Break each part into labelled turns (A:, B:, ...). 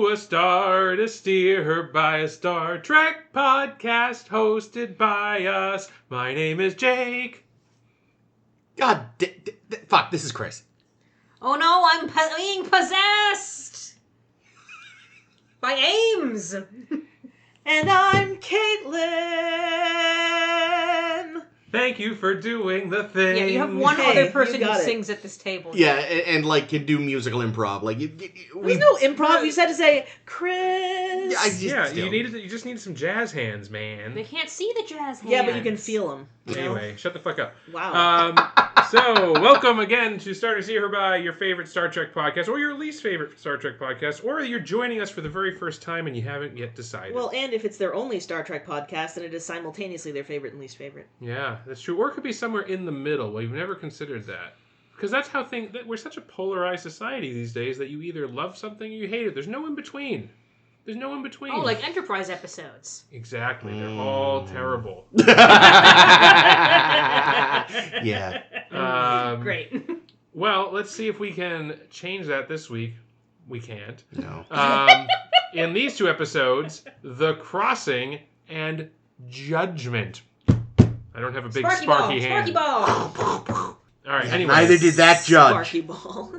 A: to a star to steer her by a Star Trek podcast hosted by us. My name is Jake.
B: God, fuck, this is Chris.
C: Oh no, I'm being possessed by Ames.
D: And I'm Caitlin.
A: Thank you for doing the thing.
C: Yeah, you have one
D: Hey,
C: other
D: you
C: person who
D: got it.
C: sings at this table.
B: Yeah, and like can do musical improv. Like
D: There's no improv. You just had to say, Chris.
A: You just need some jazz hands, man.
C: They can't see the jazz hands.
D: Yeah, but you can feel them.
A: Anyway, shut the fuck up.
D: Wow.
A: So, welcome again to Star to See Her By, your favorite Star Trek podcast, or your least favorite Star Trek podcast, or you're joining us for the very first time and you haven't yet decided.
D: Well, and if it's their only Star Trek podcast, then it is simultaneously their favorite and least favorite.
A: Yeah, that's true. Or it could be somewhere in the middle. We've never considered that. Because that's how we're such a polarized society these days that you either love something or you hate it. There's no in between. There's no in between.
C: Oh, like Enterprise episodes.
A: Exactly. They're all terrible.
B: Yeah.
C: Great.
A: Well, let's see if we can change that this week. We can't.
B: No.
A: In these two episodes, The Crossing and Judgment. I don't have a big sparky hand.
C: Sparky ball.
A: All right, anyway.
B: Neither did that judge.
D: Sparky ball.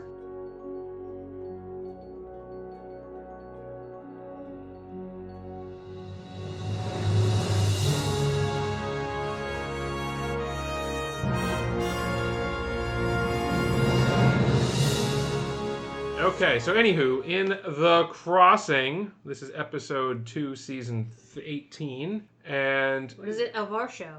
A: Okay, so anywho, in The Crossing, this is episode 2, season 18, and...
C: What is it of our show?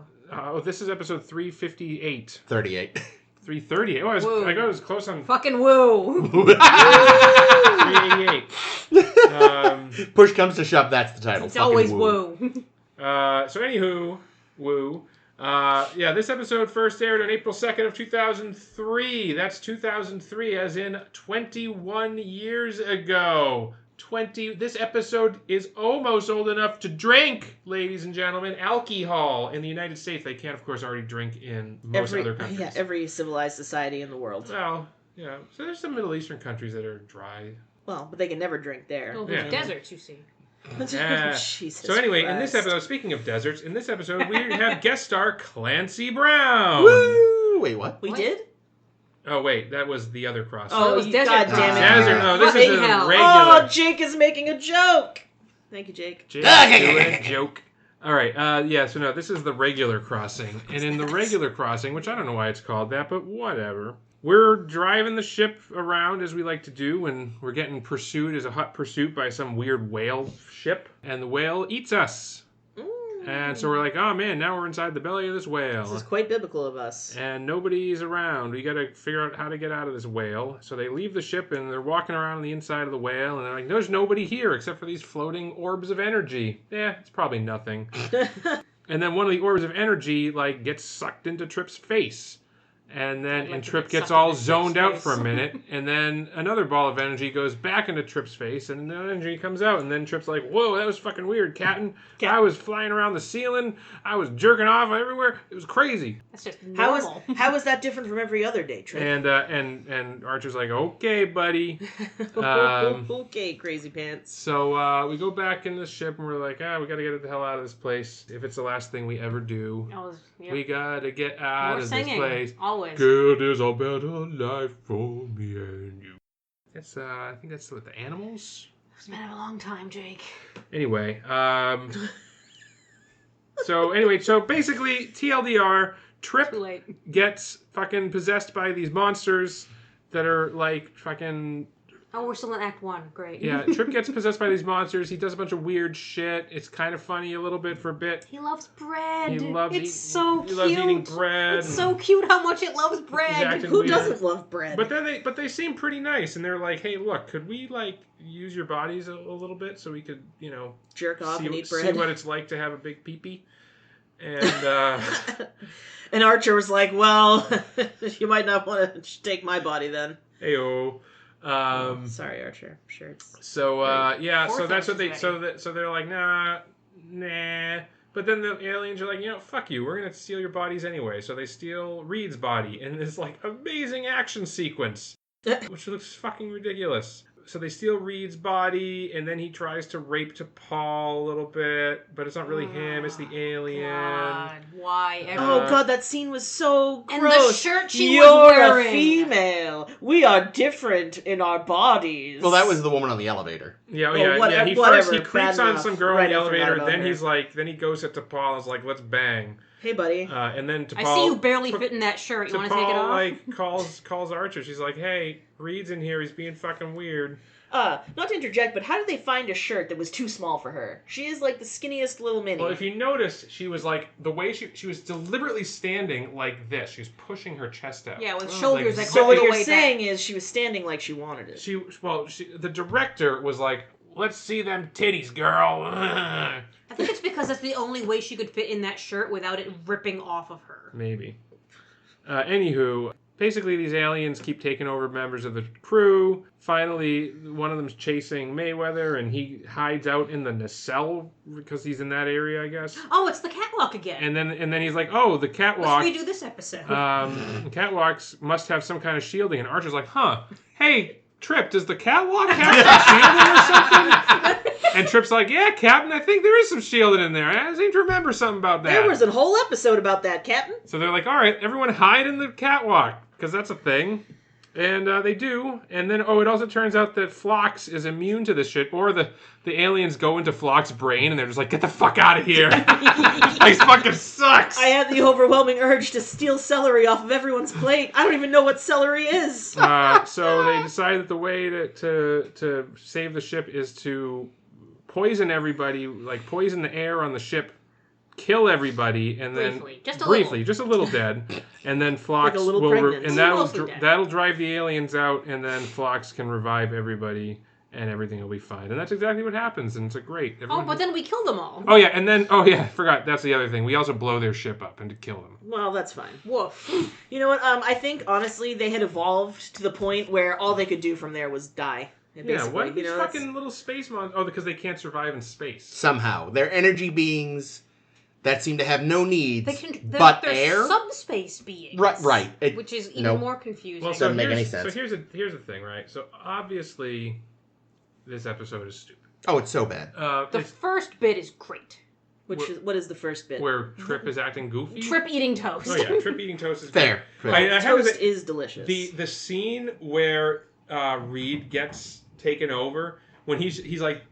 A: This is episode 358.
B: 38.
A: 338. Oh, I got as close on...
C: Fucking woo!
A: 388.
B: Push comes to shove, that's the title.
C: It's
B: Fucking
C: always
B: woo.
C: woo.
A: So anywho, woo. This episode first aired on April 2nd of 2003. That's 2003, as in 21 years ago. This episode is almost old enough to drink, ladies and gentlemen, alcohol. In the United States, they can't, of course, already drink in most other countries.
D: Yeah, every civilized society in the world.
A: Well, yeah. So there's some Middle Eastern countries that are dry.
D: Well, but they can never drink there.
C: Oh, there's deserts, you see.
A: Yeah.
D: Jesus
A: So anyway, in this
D: Christ.
A: episode, speaking of deserts, in this episode we have guest star Clancy Brown.
B: Woo! Wait, what?
D: We
C: What?
D: did?
A: Oh wait, that was the other crossing.
C: Oh, it was
D: you
C: desert
D: God
C: crossing.
D: damn it.
A: Desert. No, this
C: What
A: is
C: the
A: a
C: hell?
A: regular.
D: Oh, Jake is making a joke. Thank you, Jake.
A: Jake, do it, joke. All right. So no, this is the regular crossing, and in the regular crossing, which I don't know why it's called that, but whatever. We're driving the ship around as we like to do, and we're getting pursued as a hot pursuit by some weird whale ship, and the whale eats us. And so we're like, oh man, now we're inside the belly of this whale.
D: This is quite biblical of us.
A: And nobody's around. We got to figure out how to get out of this whale. So they leave the ship and they're walking around on the inside of the whale. And they're like, there's nobody here except for these floating orbs of energy. Yeah, it's probably nothing. And then one of the orbs of energy gets sucked into Trip's face. And then Trip gets all zoned out for a minute. And then another ball of energy goes back into Trip's face. And the energy comes out. And then Trip's like, whoa, that was fucking weird, Captain. I was flying around the ceiling. I was jerking off everywhere. It was crazy.
C: That's just normal.
D: How is that different from every other day, Trip?
A: And Archer's like, okay, buddy.
D: Okay, crazy pants.
A: So we go back in the ship and we're like, we got to get the hell out of this place. If it's the last thing we ever do, we got to get out of this place.
C: Always.
A: Good is a better life for me and you. That's I think that's what the animals.
C: It's been a long time, Jake.
A: Anyway, so basically TLDR, Trip
C: Too late.
A: gets fucking possessed by these monsters that are like fucking.
C: Oh, we're still in Act 1. Great.
A: Yeah, Trip gets possessed by these monsters. He does a bunch of weird shit. It's kind of funny a little bit for a bit.
C: He loves bread.
A: He loves
C: so cute.
A: He loves eating bread.
C: It's so cute how much it loves bread.
D: Who doesn't love bread?
A: But they seem pretty nice, and they're like, hey, look, could we use your bodies a little bit so we could
D: jerk off and eat bread?
A: See what it's like to have a big pee-pee. And
D: and Archer was like, well, you might not want to take my body then.
A: Heyo.
D: Sorry, Archer. I'm sure it's...
A: So so that's what they
C: ready.
A: so they're like, nah. But then the aliens are like, fuck you, we're gonna steal your bodies anyway. So they steal Reed's body in this amazing action sequence. which looks fucking ridiculous. So they steal Reed's body, and then he tries to rape T'Pol a little bit, but it's not really him, it's the alien.
C: God, why?
D: Oh god, that scene was so gross.
C: And the shirt she
D: You're
C: was wearing.
D: a female. We are different in our bodies.
B: Well, that was the woman on the elevator.
A: Yeah,
D: Well,
A: yeah. He
D: whatever,
A: first he creeps
D: bad
A: on
D: enough.
A: some girl
D: Right,
A: in the
D: I forgot
A: elevator,
D: about
A: then
D: her.
A: then he goes at T'Pol and is like, let's bang.
D: Hey, buddy.
A: And then T'Pol...
C: I see you barely fit in that shirt. You want to take it off?
A: like, calls Archer. She's like, hey, Reed's in here. He's being fucking weird.
D: Not to interject, but how did they find a shirt that was too small for her? She is like the skinniest little mini.
A: Well, if you notice, she was like, the way she was deliberately standing like this. She was pushing her chest out.
C: Yeah, with shoulders
A: like,
C: that
D: so
C: go
D: what
C: all the
D: you're
C: way
D: saying
C: back.
D: is she was standing like she wanted it.
A: The director was like, let's see them titties, girl.
C: I think it's because that's the only way she could fit in that shirt without it ripping off of her.
A: Maybe. Anywho, basically these aliens keep taking over members of the crew. Finally, one of them's chasing Mayweather, and he hides out in the nacelle because he's in that area, I guess.
C: Oh, it's the catwalk again.
A: And then he's like, oh, the catwalk.
C: Let's redo this episode.
A: Catwalks must have some kind of shielding. And Archer's like, huh, hey, Trip, does the catwalk have some shielding or something? And Trip's like, yeah, Captain, I think there is some shielding in there. I seem to remember something about that.
D: There was a whole episode about that, Captain.
A: So they're like, all right, everyone hide in the catwalk, because that's a thing. And they do. And then, it also turns out that Phlox is immune to this shit. Or the aliens go into Phlox's brain and they're just like, get the fuck out of here. This fucking sucks.
D: I had the overwhelming urge to steal celery off of everyone's plate. I don't even know what celery is.
A: So they decide that the way to save the ship is to poison everybody, like poison the air on the ship, kill everybody, and then
C: briefly,
A: just a little dead, and then Phlox
D: Like a little
A: will
D: pregnant.
A: and
C: Mostly dead.
A: that'll drive the aliens out, and then Phlox can revive everybody, and everything will be fine. And that's exactly what happens, and it's a great.
C: Oh, but then we kill them all.
A: Oh yeah, and then I forgot. That's the other thing. We also blow their ship up and to kill them.
D: Well, that's fine.
C: Woof.
D: You know what? I think, honestly, they had evolved to the point where all they could do from there was die.
A: Yeah, what are
D: You
A: these
D: know,
A: fucking little space monsters? Oh, because they can't survive in space.
B: Somehow. They're energy beings that seem to have no needs,
C: They're
B: air?
C: subspace beings.
B: Right.
C: Which is even more confusing.
A: Well,
B: Doesn't make any sense.
A: So here's the thing, right? So obviously, this episode is stupid.
B: Oh, it's so bad.
C: The first bit is great.
D: What is the first bit?
A: Where Trip is acting goofy.
C: Trip eating toast.
A: Oh yeah, Trip eating toast is
B: Fair.
A: great. I have to
D: Toast
A: say,
D: is delicious.
A: the scene where Reed gets taken over when he's like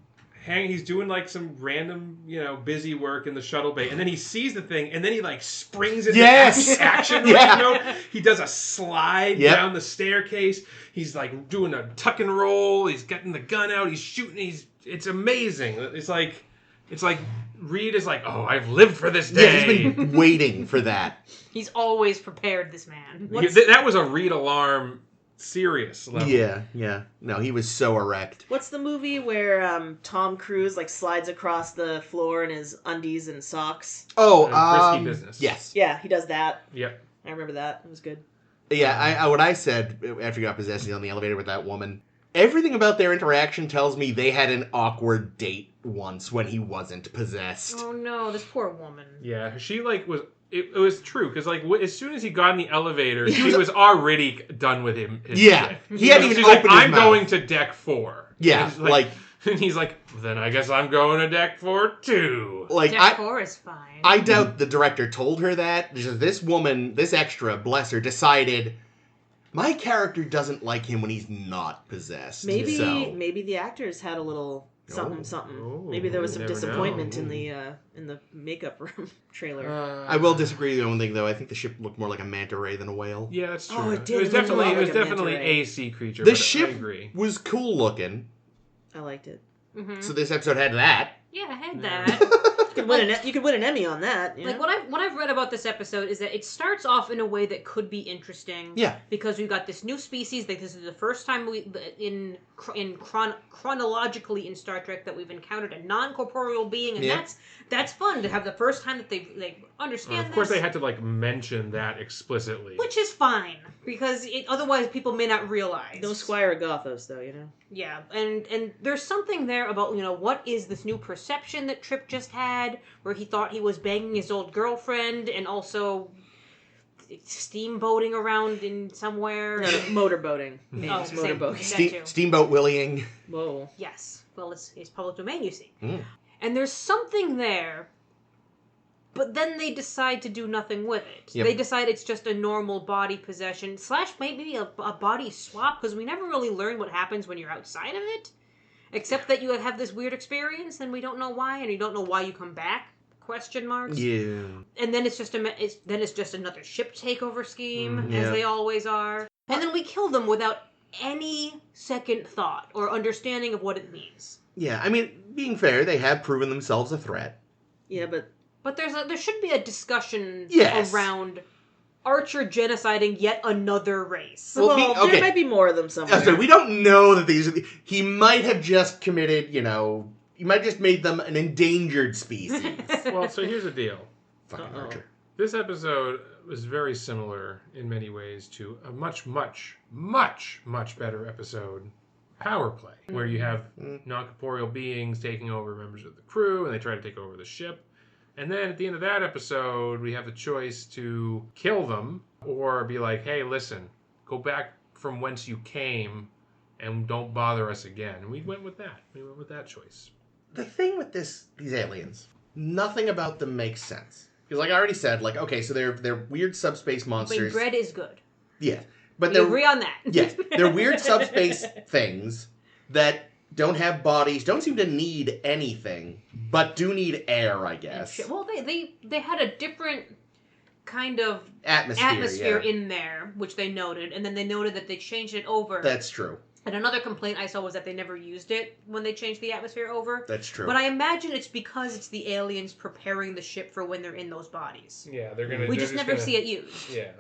A: he's doing like some random busy work in the shuttle bay, and then he sees the thing, and then he like springs into action.
B: Yeah.
A: He does a slide down the staircase. He's like doing a tuck and roll. He's getting the gun out. He's shooting. It's amazing. It's like Reed is like, oh, I've lived for this day.
B: Yeah, he's been waiting for that.
C: He's always prepared, this man.
A: That was a Reed alarm. Serious level.
B: Yeah. No, he was so erect.
D: What's the movie where Tom Cruise like slides across the floor in his undies and socks?
B: Oh,
A: Risky Business.
B: Yes.
D: Yeah, he does that.
A: Yep.
D: I remember that. It was good.
B: Yeah, what I said after he got possessed on the elevator with that woman, everything about their interaction tells me they had an awkward date once when he wasn't possessed.
C: Oh no, this poor woman.
A: Yeah, she was. It was true because as soon as he got in the elevator, she was already done with him.
B: Yeah, he hadn't even
A: She's
B: opened
A: like,
B: his
A: I'm
B: mouth.
A: going to deck 4.
B: Yeah,
A: and he's like, then I guess I'm going to deck 4 too.
C: Deck 4 is fine.
B: I doubt the director told her that. This woman, this extra, bless her, decided my character doesn't like him when he's not possessed.
D: Maybe the actors had a little something.
A: Oh,
D: Maybe there was some
A: you never
D: disappointment
A: know.
D: in the makeup room trailer.
B: I will disagree with one thing though. I think the ship looked more like a manta ray than a whale.
A: Yeah, that's true.
D: Oh, it did.
A: It was
D: It looked a lot
A: definitely
D: like a manta ray.
A: a sea creature.
B: The
A: but
B: ship
A: I agree.
B: was cool looking,
D: I liked it.
C: Mm-hmm.
B: so this episode had that.
C: Yeah, I had that.
D: You could win an Emmy on that. You know?
C: What I've read about this episode is that it starts off in a way that could be interesting.
B: Yeah.
C: Because we've got this new species. Like this is the first time chronologically in Star Trek that we've encountered a non-corporeal being, and that's fun to have the first time that they understand.
A: Of course, they had to mention that explicitly,
C: which is fine because otherwise people may not realize.
D: No Squire Gothos though, you know.
C: Yeah, and there's something there about, what is this new perception that Trip just had, where he thought he was banging his old girlfriend, and also steamboating around in somewhere.
D: No, motorboating.
C: Oh,
D: It's
C: same.
D: motorboating.
C: That too.
B: Steamboat willying.
D: Whoa.
C: Yes. Well, it's public domain, you see.
B: Mm.
C: And there's something there, but then they decide to do nothing with it.
B: Yep.
C: They decide it's just a normal body possession / maybe a body swap, because we never really learn what happens when you're outside of it, except that you have this weird experience and we don't know why, and you don't know why you come back. Question marks.
B: Yeah.
C: And then it's just another ship takeover scheme,
B: Yeah.
C: as they always are. And then we kill them without any second thought or understanding of what it means.
B: Yeah, I mean, being fair, they have proven themselves a threat.
D: Yeah, but
C: There should be a discussion
B: Yes.
C: around Archer genociding yet another race.
B: Well,
D: there
B: okay.
D: might be more of them somewhere.
B: So we don't know that these are he might have just committed, he might have just made them an endangered species.
A: Well, so here's the deal.
B: Fucking
D: Uh-oh.
B: Archer.
A: This episode was very similar in many ways to a much, much, much, much better episode, Power Play, where you have non-corporeal beings taking over members of the crew, and they try to take over the ship. And then at the end of that episode, we have the choice to kill them or be like, hey, listen, go back from whence you came and don't bother us again. And we went with that. We went with that choice.
B: The thing with these aliens, nothing about them makes sense. Because like I already said, okay, so they're weird subspace
C: But
B: monsters.
C: bread is good.
B: Yeah. But
C: We
B: they're
C: agree on that.
B: yes, they're weird subspace things that don't have bodies, don't seem to need anything, but do need air, I guess.
C: Well, they had a different kind of
B: Atmosphere yeah.
C: in there, which they noted, and then they noted that they changed it over.
B: That's true.
C: And another complaint I saw was that they never used it when they changed the atmosphere over.
B: That's true.
C: But I imagine it's because it's the aliens preparing the ship for when they're in those bodies.
A: Yeah, they're gonna.
C: We
A: they're
C: just never
A: gonna,
C: see it used.
A: Yeah,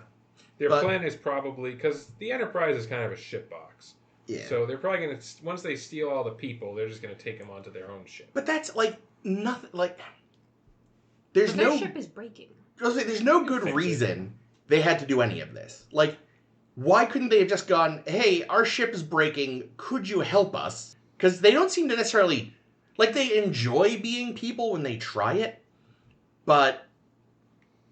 A: their
B: But-
A: plan is probably because the Enterprise is kind of a shit box.
B: Yeah.
A: So they're probably gonna once they steal all the people, they're just gonna take them onto their own ship.
B: But that's nothing there's
C: But their
B: no
C: ship is breaking.
B: there's no good
A: Fix it.
B: reason they had to do any of this. Why couldn't they have just gone, hey, our ship is breaking, could you help us? Because they don't seem to necessarily they enjoy being people when they try it, but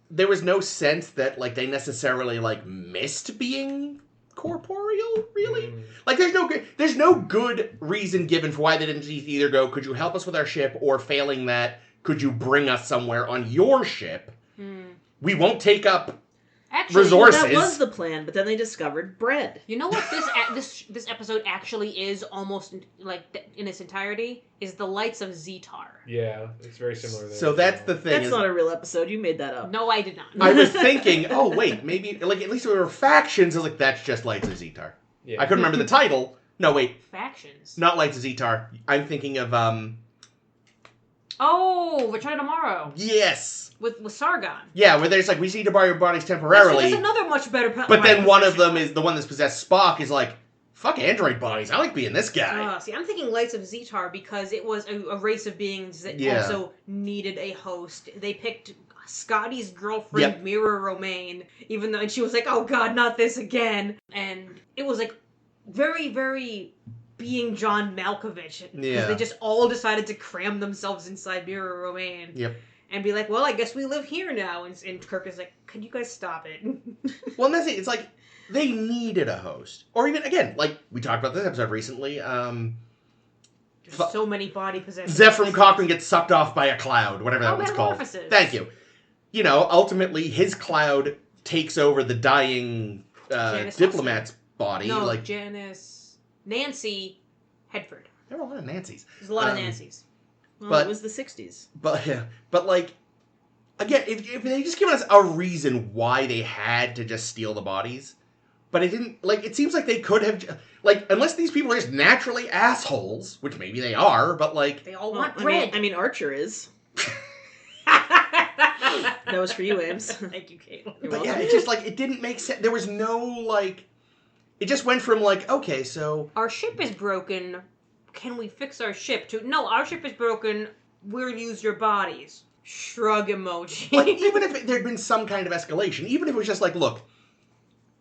B: there was no sense that they necessarily missed being corporeal, really. There's no good reason given for why they didn't either go, could you help us with our ship, or failing that, could you bring us somewhere on your ship? We won't take up
C: Actually,
B: resources.
D: That was the plan, but then they discovered bread.
C: You know what this episode actually is almost in its entirety is the lights of Zetar.
A: Yeah, it's very similar. There
B: So
A: as
B: that's
A: well.
B: the thing.
D: That's
B: is,
D: not a real episode. You made that up.
C: No, I did not.
B: I was thinking, oh wait, maybe at least there were factions. I was like, that's just Lights of Zetar.
A: Yeah.
B: I couldn't remember the title. No, wait,
C: Factions.
B: not Lights of Zetar. I'm thinking of
C: Oh, Return of Tomorrow
B: yes.
C: with Sargon.
B: Yeah, where there's we just need to borrow your bodies
C: That's
B: temporarily.
C: another much better.
B: But then one of them is the one that's possessed Spock is fuck android bodies. I like being this guy.
C: See, I'm thinking Lights of Zetar because it was a race of beings that
B: Yeah.
C: also needed a host. They picked Scotty's girlfriend,
B: Yep.
C: Mira Romaine, even though and she was like, "Oh God, not this again!" And it was very, very being John Malkovich because
B: Yeah.
C: they just all decided to cram themselves inside Mira Romaine.
B: Yep.
C: And be like, well, I guess we live here now. And Kirk is like, could you guys stop it?
B: Well, and that's it. It's they needed a host, or even again, we talked about this episode recently.
C: There's so many body possessions.
B: Zephram Cochrane gets sucked off by a cloud, whatever that was called.
C: Metamorphosis.
B: Thank you. Ultimately, his cloud takes over the dying
C: Janice
B: diplomat's body.
C: No, Janice. Nancy Hedford.
B: There were a lot of Nancys.
C: There's a lot of Nancys.
D: Well,
B: But-
D: it was the 60s.
B: But again, if they just given us a reason why they had to just steal the bodies, but it didn't. It seems like they could have. Unless these people are just naturally assholes, which maybe they are, but
C: They all want
D: I
C: bread.
D: mean, Archer is. That was for you, Ames.
C: Thank you, Caitlin.
D: You're
B: But
D: welcome.
B: yeah, it just it didn't make sense. There was no It just went from okay, so
C: Our ship is broken. Can we fix our ship? To no, our ship is broken. We'll use your bodies. Shrug emoji.
B: even if there'd been some kind of escalation, even if it was just look,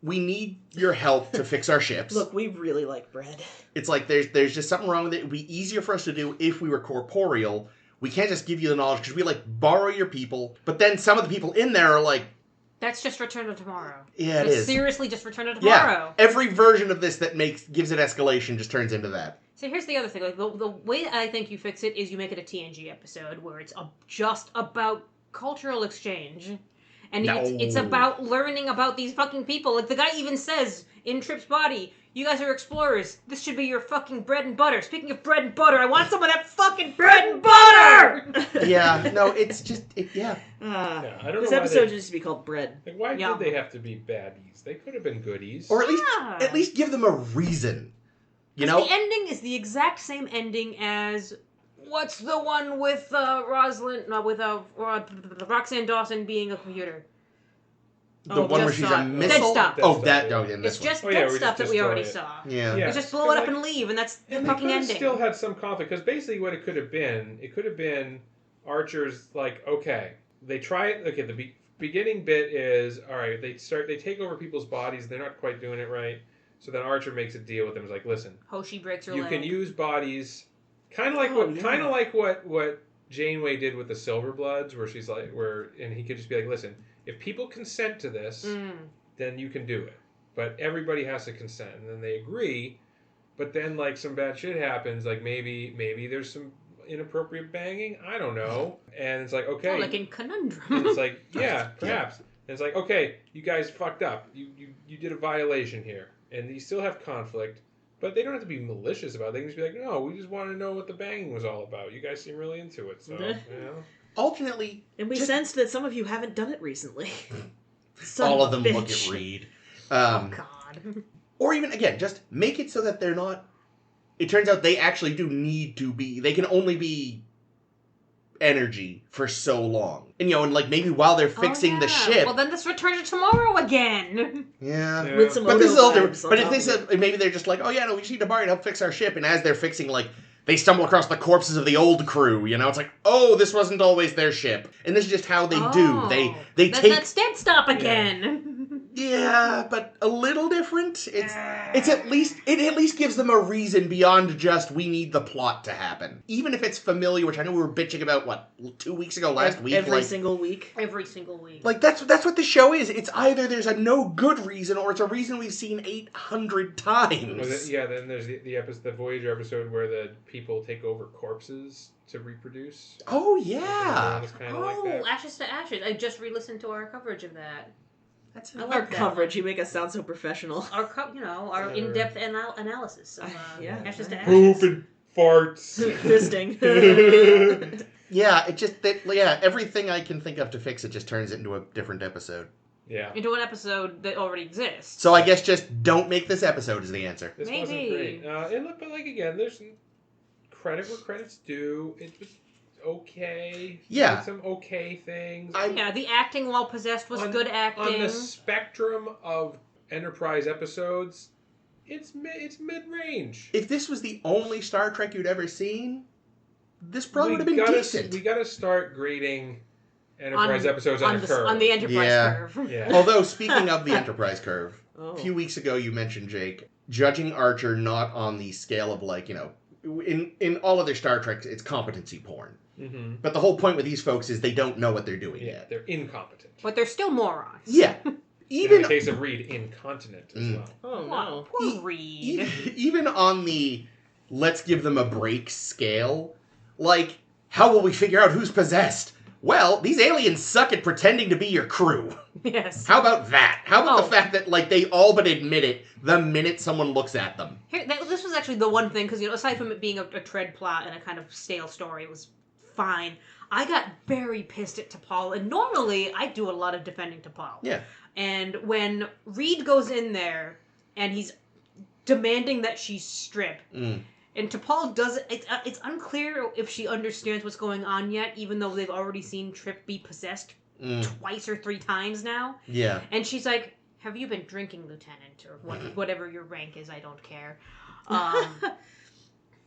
B: we need your help to fix our ships.
D: Look, we really like bread.
B: It's there's just something wrong with it. It'd be easier for us to do if we were corporeal. We can't just give you the knowledge because we borrow your people. But then some of the people in there are
C: That's just Return to Tomorrow.
B: Yeah, it
C: It's
B: is.
C: seriously just Return to
B: Yeah,
C: Tomorrow.
B: every version of this that gives it escalation just turns into that.
C: So here's the other thing. Like the way I think you fix it is you make it a TNG episode where it's just about cultural exchange. And it's about learning about these fucking people. Like, the guy even says in Trip's body, you guys are explorers. This should be your fucking bread and butter. Speaking of bread and butter, I want some of that fucking bread and butter!
B: Yeah, no, it's just, yeah.
A: I don't
D: This
A: know
D: episode needs to be called Bread.
A: Like, why
C: Yum.
A: did they have to be baddies? They could have been goodies.
B: Or
C: Yeah.
B: at least give them a reason. You know?
C: The ending is the exact same ending as... What's the one with Roxanne Dawson being a computer?
B: The one where
C: Just
B: she's
C: saw
B: a
C: it.
B: missile?
C: Dead Stop.
B: Oh, that, in this
C: It's
B: one.
C: just
A: Oh, yeah,
C: dead
A: we
C: stuff
A: just
C: that we already
A: destroy it.
C: saw.
B: Yeah.
A: Yeah.
C: We just blow
A: So,
C: it up
A: like-
C: and leave, and that's the
A: And
C: fucking
A: they could have
C: ending.
A: still had some conflict, because basically what it could have been Archer's like, okay, they try it. Okay, the beginning bit is all right. They take over people's bodies. They're not quite doing it right. So then Archer makes a deal with them. He's like, listen,
C: Hoshi breaks her
A: you
C: leg.
A: can use bodies, kind of like what Janeway did with the Silver Bloods, where she's like, and he could just be like, listen, if people consent to this, then you can do it. But everybody has to consent, and then they agree. But then, like, some bad shit happens. Like, maybe there's some inappropriate banging. I don't know. And it's like, okay.
C: Oh, like in Conundrum.
A: And it's like, yeah, perhaps. And it's like, okay, you guys fucked up. You did a violation here. And you still have conflict. But they don't have to be malicious about it. They can just be like, no, we just want to know what the banging was all about. You guys seem really into it. So, you know.
B: Alternately...
D: And we
B: just-
D: sensed that some of you haven't done it recently. Son
B: all
D: of
B: of
D: a
B: them look
D: bitch.
B: at Reed.
C: Oh, God.
B: Or even, again, just make it so that they're not... It turns out they actually do need to be... They can only be energy for so long. And, and like, maybe while they're fixing the ship...
C: Well, then this Return to Tomorrow again.
B: Yeah.
D: With some
B: But this is all
D: Odo
B: different.
D: vibes on
B: But if
D: top
B: they
D: of
B: said...
D: it.
B: Maybe they're just like, oh, yeah, no, we just need to borrow to help fix our ship. And as they're fixing, like... They stumble across the corpses of the old crew, It's like, oh, this wasn't always their ship. And this is just how they do. They take...
C: That's Dead Stop again.
B: Yeah, but a little different. It at least gives them a reason beyond just we need the plot to happen. Even if it's familiar, which I know we were bitching about 2 weeks ago, last week.
D: Every single week.
C: Every single week.
B: Like that's what the show is. It's either there's a no good reason or it's a reason we've seen 800 times.
A: Then there's the Voyager episode where the people take over corpses to reproduce.
B: Oh yeah.
A: It's kinda like that.
C: Ashes to Ashes. I just re-listened to our coverage of that.
B: That's
C: I
D: Our
C: like that
D: coverage,
C: one.
D: you make us sound so professional.
C: Our in-depth analysis of
D: Yeah.
C: Ashes to
A: Poop
C: Ashes.
A: and farts.
D: Fisting.
B: Yeah, it just everything I can think of to fix it just turns it into a different episode.
A: Yeah.
C: Into an episode that already exists.
B: So I guess just don't make this episode is the answer.
A: This
C: Maybe.
A: wasn't great. But like again, there's some credit where credit's due. It was okay.
B: Yeah.
A: Did some okay things.
C: Yeah, the acting while possessed was good acting.
A: On the spectrum of Enterprise episodes, it's mid-range.
B: If this was the only Star Trek you'd ever seen, this probably would have been decent.
A: We got to start grading Enterprise episodes on a curve.
C: On the Enterprise curve.
A: Yeah.
B: Although, speaking of the Enterprise curve,
D: Oh.
B: a few weeks ago you mentioned, Jake, judging Archer not on the scale of in all other Star Treks, it's competency porn.
A: Mm-hmm.
B: But the whole point with these folks is they don't know what they're doing
A: Yeah,
B: yet.
A: they're incompetent.
C: But they're still morons.
B: Yeah.
A: In
B: Even
A: the case of Reed, incontinent as well.
D: Oh,
C: Wow,
D: no.
C: poor Reed.
B: even on the let's give them a break scale, like, how will we figure out who's possessed? Well, these aliens suck at pretending to be your crew.
C: Yes.
B: How about that? How about
C: Oh.
B: the fact that, they all but admit it the minute someone looks at them?
C: This was actually the one thing, because, aside from it being a tread plot and a kind of stale story, it was fine. I got very pissed at T'Pol, and normally I do a lot of defending T'Pol.
B: Yeah.
C: And when Reed goes in there, and he's demanding that she strip, and T'Pol does it, it's unclear if she understands what's going on yet, even though they've already seen Trip be possessed twice or 3 times now.
B: Yeah.
C: And she's like, have you been drinking, Lieutenant? Or whatever your rank is, I don't care.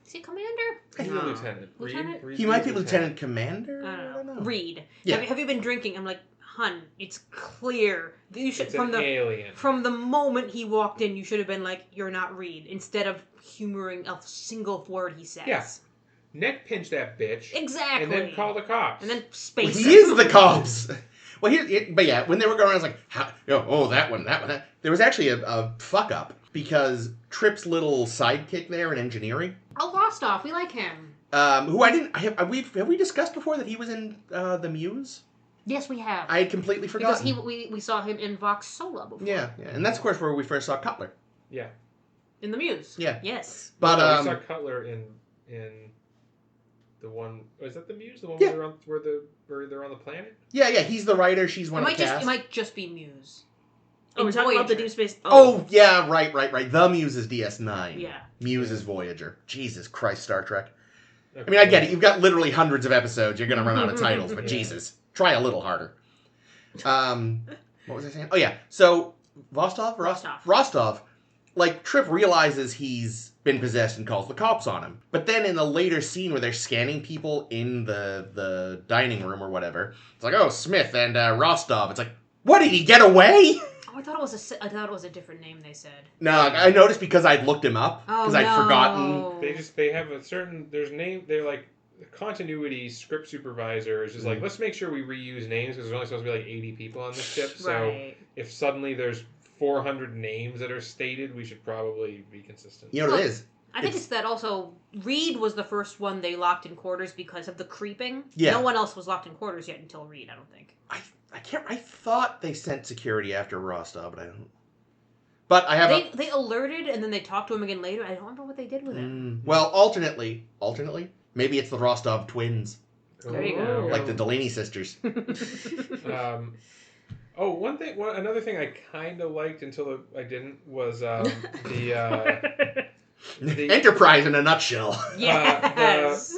C: Is he Commander?
A: He's a
C: No.
A: lieutenant.
C: Lieutenant?
B: He might be Lieutenant Commander?
C: I don't know.
B: know.
C: Reed.
B: Yeah.
C: Have you been drinking? I'm like, hun, it's clear. You should
A: It's an alien.
C: from the moment he walked in, you should have been like, you're not Reed, instead of humoring a single word he says.
A: Yeah. neck pinch that bitch.
C: Exactly.
A: And then call the cops.
C: And then space.
B: He is the cops. Well, but yeah, when they were going around, I was like, that one. There was actually a fuck up because Trip's little sidekick there in engineering.
C: Oh, Rostov, we like him.
B: Who I didn't have we discussed before that he was in the Muse?
C: Yes, we have.
B: I had completely forgotten.
C: Because we saw him in Vox Sola before.
B: Yeah, and that's of course where we first saw Cutler.
A: Yeah.
C: In the Muse.
B: Yeah.
C: Yes.
B: But
A: we saw Cutler in the one. Is that the Muse? The one
B: Yeah.
A: where they're on the planet?
B: Yeah, he's the writer. She's one of the cast.
C: It might just be Muse.
D: Oh, we're talking about the Deep Space.
B: Oh, yeah, right. The Muse is DS9.
C: Yeah.
B: Muse is Voyager. Jesus Christ, Star Trek.
A: Okay.
B: I mean, I get it. You've got literally hundreds of episodes. You're going to run out of titles, but
A: Yeah.
B: Jesus. Try a little harder. What was I saying? Oh, yeah. So, Rostov, like, Trip realizes he's been possessed and calls the cops on him. But then in the later scene where they're scanning people in the dining room or whatever, it's like, oh, Smith and Rostov. It's like, what, did he get away?
C: Oh, I thought it was a different name they said.
B: No, I noticed because I'd looked him up. Because I'd forgotten.
A: They have a certain, they're like, the continuity script supervisor is just like, let's make sure we reuse names because there's only supposed to be like 80 people on this ship. So
C: Right.
A: if suddenly there's 400 names that are stated, we should probably be consistent.
B: You know what it is?
C: I think it's that also Reed was the first one they locked in quarters because of the creeping.
B: Yeah.
C: No one else was locked in quarters yet until Reed, I don't think.
B: I thought they sent security after Rostov, but I don't. But I have
C: They alerted and then they talked to him again later. I don't remember what they did with it.
B: Well, alternately, maybe it's the Rostov twins,
C: There you go.
B: like the Delaney sisters.
A: Another thing I kind of liked until I didn't was the
B: Enterprise in a nutshell.
C: Yes.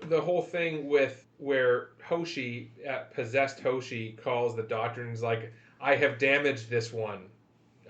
A: the whole thing with where Hoshi, possessed Hoshi, calls the doctor and is like, I have damaged this one.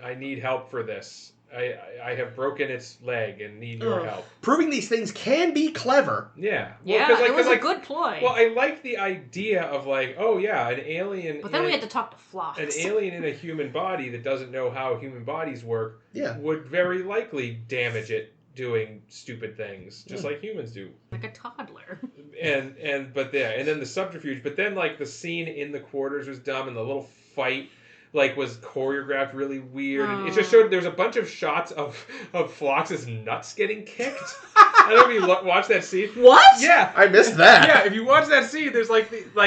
A: I need help for this. I have broken its leg and need your help.
B: Proving these things can be clever.
A: Yeah.
C: It was a good ploy.
A: Well, I like the idea of like, oh yeah, an alien.
C: But then we had to talk to Phlox.
A: An alien in a human body that doesn't know how human bodies work would very likely damage it doing stupid things, just like humans do.
C: Like a toddler.
A: And then the subterfuge. But then like the scene in the quarters was dumb, and the little fight was choreographed really weird. And it just showed there's a bunch of shots of Phlox's nuts getting kicked. I don't know if you watched that scene.
D: What?
A: Yeah,
B: I missed that.
A: Yeah, if you watch that scene, there's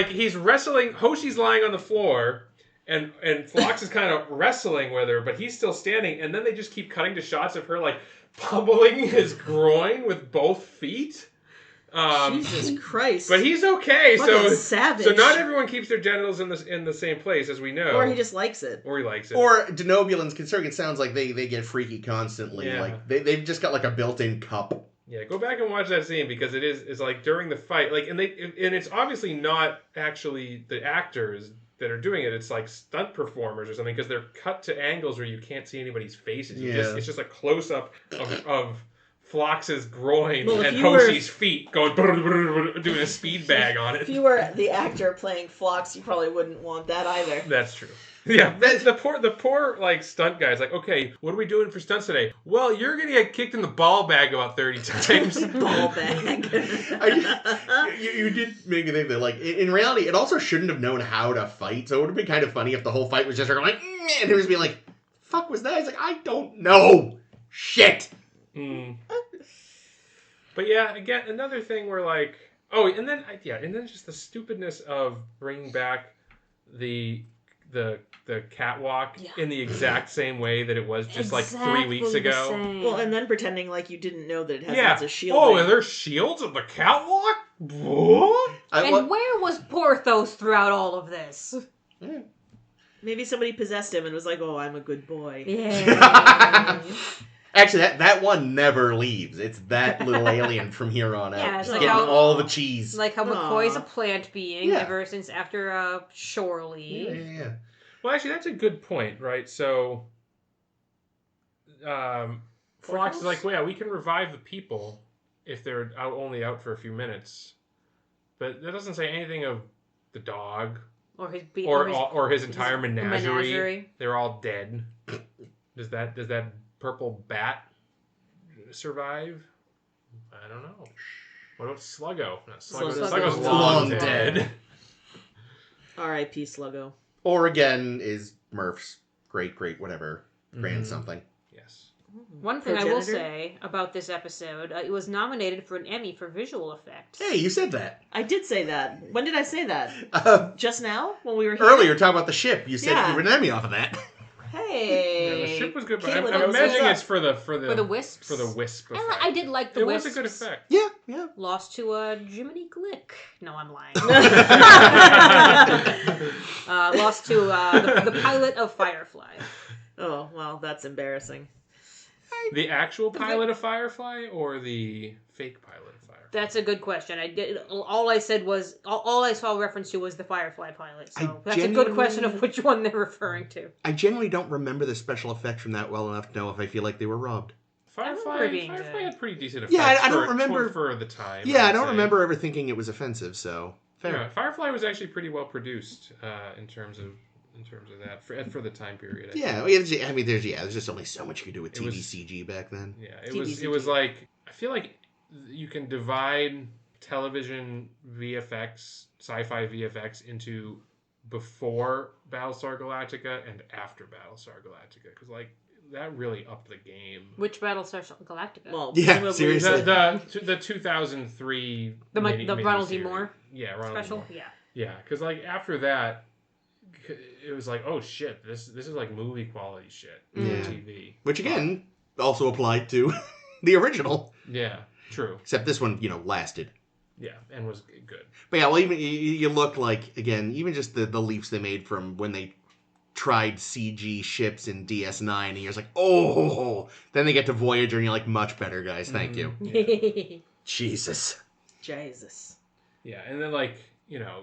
A: he's wrestling. Hoshi's lying on the floor, and Phlox is kind of wrestling with her, but he's still standing. And then they just keep cutting to shots of her pummeling his groin with both feet.
D: Jesus Christ!
A: But he's okay.
D: Fucking savage.
A: So not everyone keeps their genitals in the same place, as we know.
D: Or he just likes it.
A: Or he likes it.
B: Or denobulans, considering it sounds like they get freaky constantly.
A: Yeah.
B: Like they've just got a built-in cup.
A: Yeah, go back and watch that scene because it's during the fight, and it's obviously not actually the actors that are doing it. It's stunt performers or something because they're cut to angles where you can't see anybody's faces. It's just a close up of Phlox's groin and Hoshi's feet going doing a speed bag on it.
D: If you were the actor playing Phlox, you probably wouldn't want that either.
A: That's true. Yeah, the poor stunt guy's like, okay, what are we doing for stunts today? Well, you're gonna get kicked in the ball bag about 30 times.
D: Ball bag.
B: You did make me think that in reality, it also shouldn't have known how to fight. So it would have been kind of funny if the whole fight was just her going and it was being like, "Fuck was that?" It's like, I don't know. Shit.
A: But yeah, again, another thing where and then just the stupidness of bringing back the catwalk in the exact same way that it was just 3 weeks ago.
D: Well, and then pretending like you didn't know that it has lots of shielding.
A: Oh, are there shields at the catwalk? What?
C: Where was Porthos throughout all of this?
D: Maybe somebody possessed him and was like, "Oh, I'm a good boy."
C: Yeah.
B: Actually, that one never leaves. It's that little alien from here on out.
C: Yeah, it's
B: getting all the cheese.
C: Like how McCoy's a plant being ever since after shore leave.
B: Yeah.
A: Well, actually, that's a good point, right? So, Phlox is like, well, yeah, we can revive the people if they're only out for a few minutes, but that doesn't say anything of the dog
C: or
A: his entire menagerie. They're all dead. Does that purple bat survive? I don't know. What about Sluggo? No,
D: Sluggo's
A: Sluggo's
B: long
A: dead.
B: dead.
D: R.I.P. Sluggo.
B: Or again is Murph's great whatever grand
A: Mhm.
B: something.
A: Yes.
C: One thing I will
D: Progenitor?
C: say about this episode, it was nominated for an Emmy for visual effects.
B: Hey, you said that
D: I did say that. When did I say that? Just now? When we were here?
B: earlier. Talking about the ship, you said
D: Yeah.
B: you were an Emmy off of that.
D: Hey.
A: Yeah, the ship was good, but
D: Caitlin,
A: I'm
D: what's
A: imagining
D: up?
A: it's for the
C: For the wisps.
A: for the wisp effect.
C: I did like the
A: it
C: wisps.
A: was a good effect.
B: Yeah.
C: Lost to Jiminy Glick. No, I'm lying. Lost to the pilot of Firefly.
D: Oh, well, that's embarrassing.
A: The actual pilot of Firefly or the fake pilot of Firefly?
C: That's a good question. All I saw reference to was the Firefly pilot. So
B: I
C: that's a good
B: genuinely-
C: question of which one they're referring to.
B: I genuinely don't remember the special effects from that well enough to know if I feel like they were robbed.
C: remember
A: Firefly,
C: it being
A: Firefly
C: good.
A: had pretty decent effects.
B: Yeah, I don't
A: for-
B: remember-
A: for the time.
B: Yeah, I
A: would
B: don't
A: say.
B: remember ever thinking it was offensive. So fair.
A: Yeah, Firefly was actually pretty well produced in terms of that for the time period. I think.
B: Yeah, I mean, there's just only so much you could do with
A: It
B: TV
A: was-
B: CG back then.
A: Yeah,
D: TVCG.
A: it was like I feel like you can divide television VFX, sci-fi VFX into before Battlestar Galactica and after Battlestar Galactica because like that really upped the game.
C: Which Battlestar Galactica?
D: Well,
B: Yeah,
D: presumably-
B: seriously.
A: The 2003
C: the
A: mini-
C: Ronald D.
A: miniseries.
C: Moore
A: Yeah, Ronald D.
C: special.
A: Moore.
C: Yeah.
A: Yeah, because like after that, it was like, oh shit, this is like movie quality shit for
B: Yeah.
A: TV.
B: Which again also applied to the original,
A: Yeah, true.
B: except this one, lasted.
A: Yeah, and was good.
B: But yeah, well, even you look like again, even just the leaps they made from when they tried CG ships in DS9, and you're just like, oh. Then they get to Voyager, and you're like, much better, guys. Thank you.
A: Yeah.
B: Jesus.
D: Jesus.
A: Yeah, and then like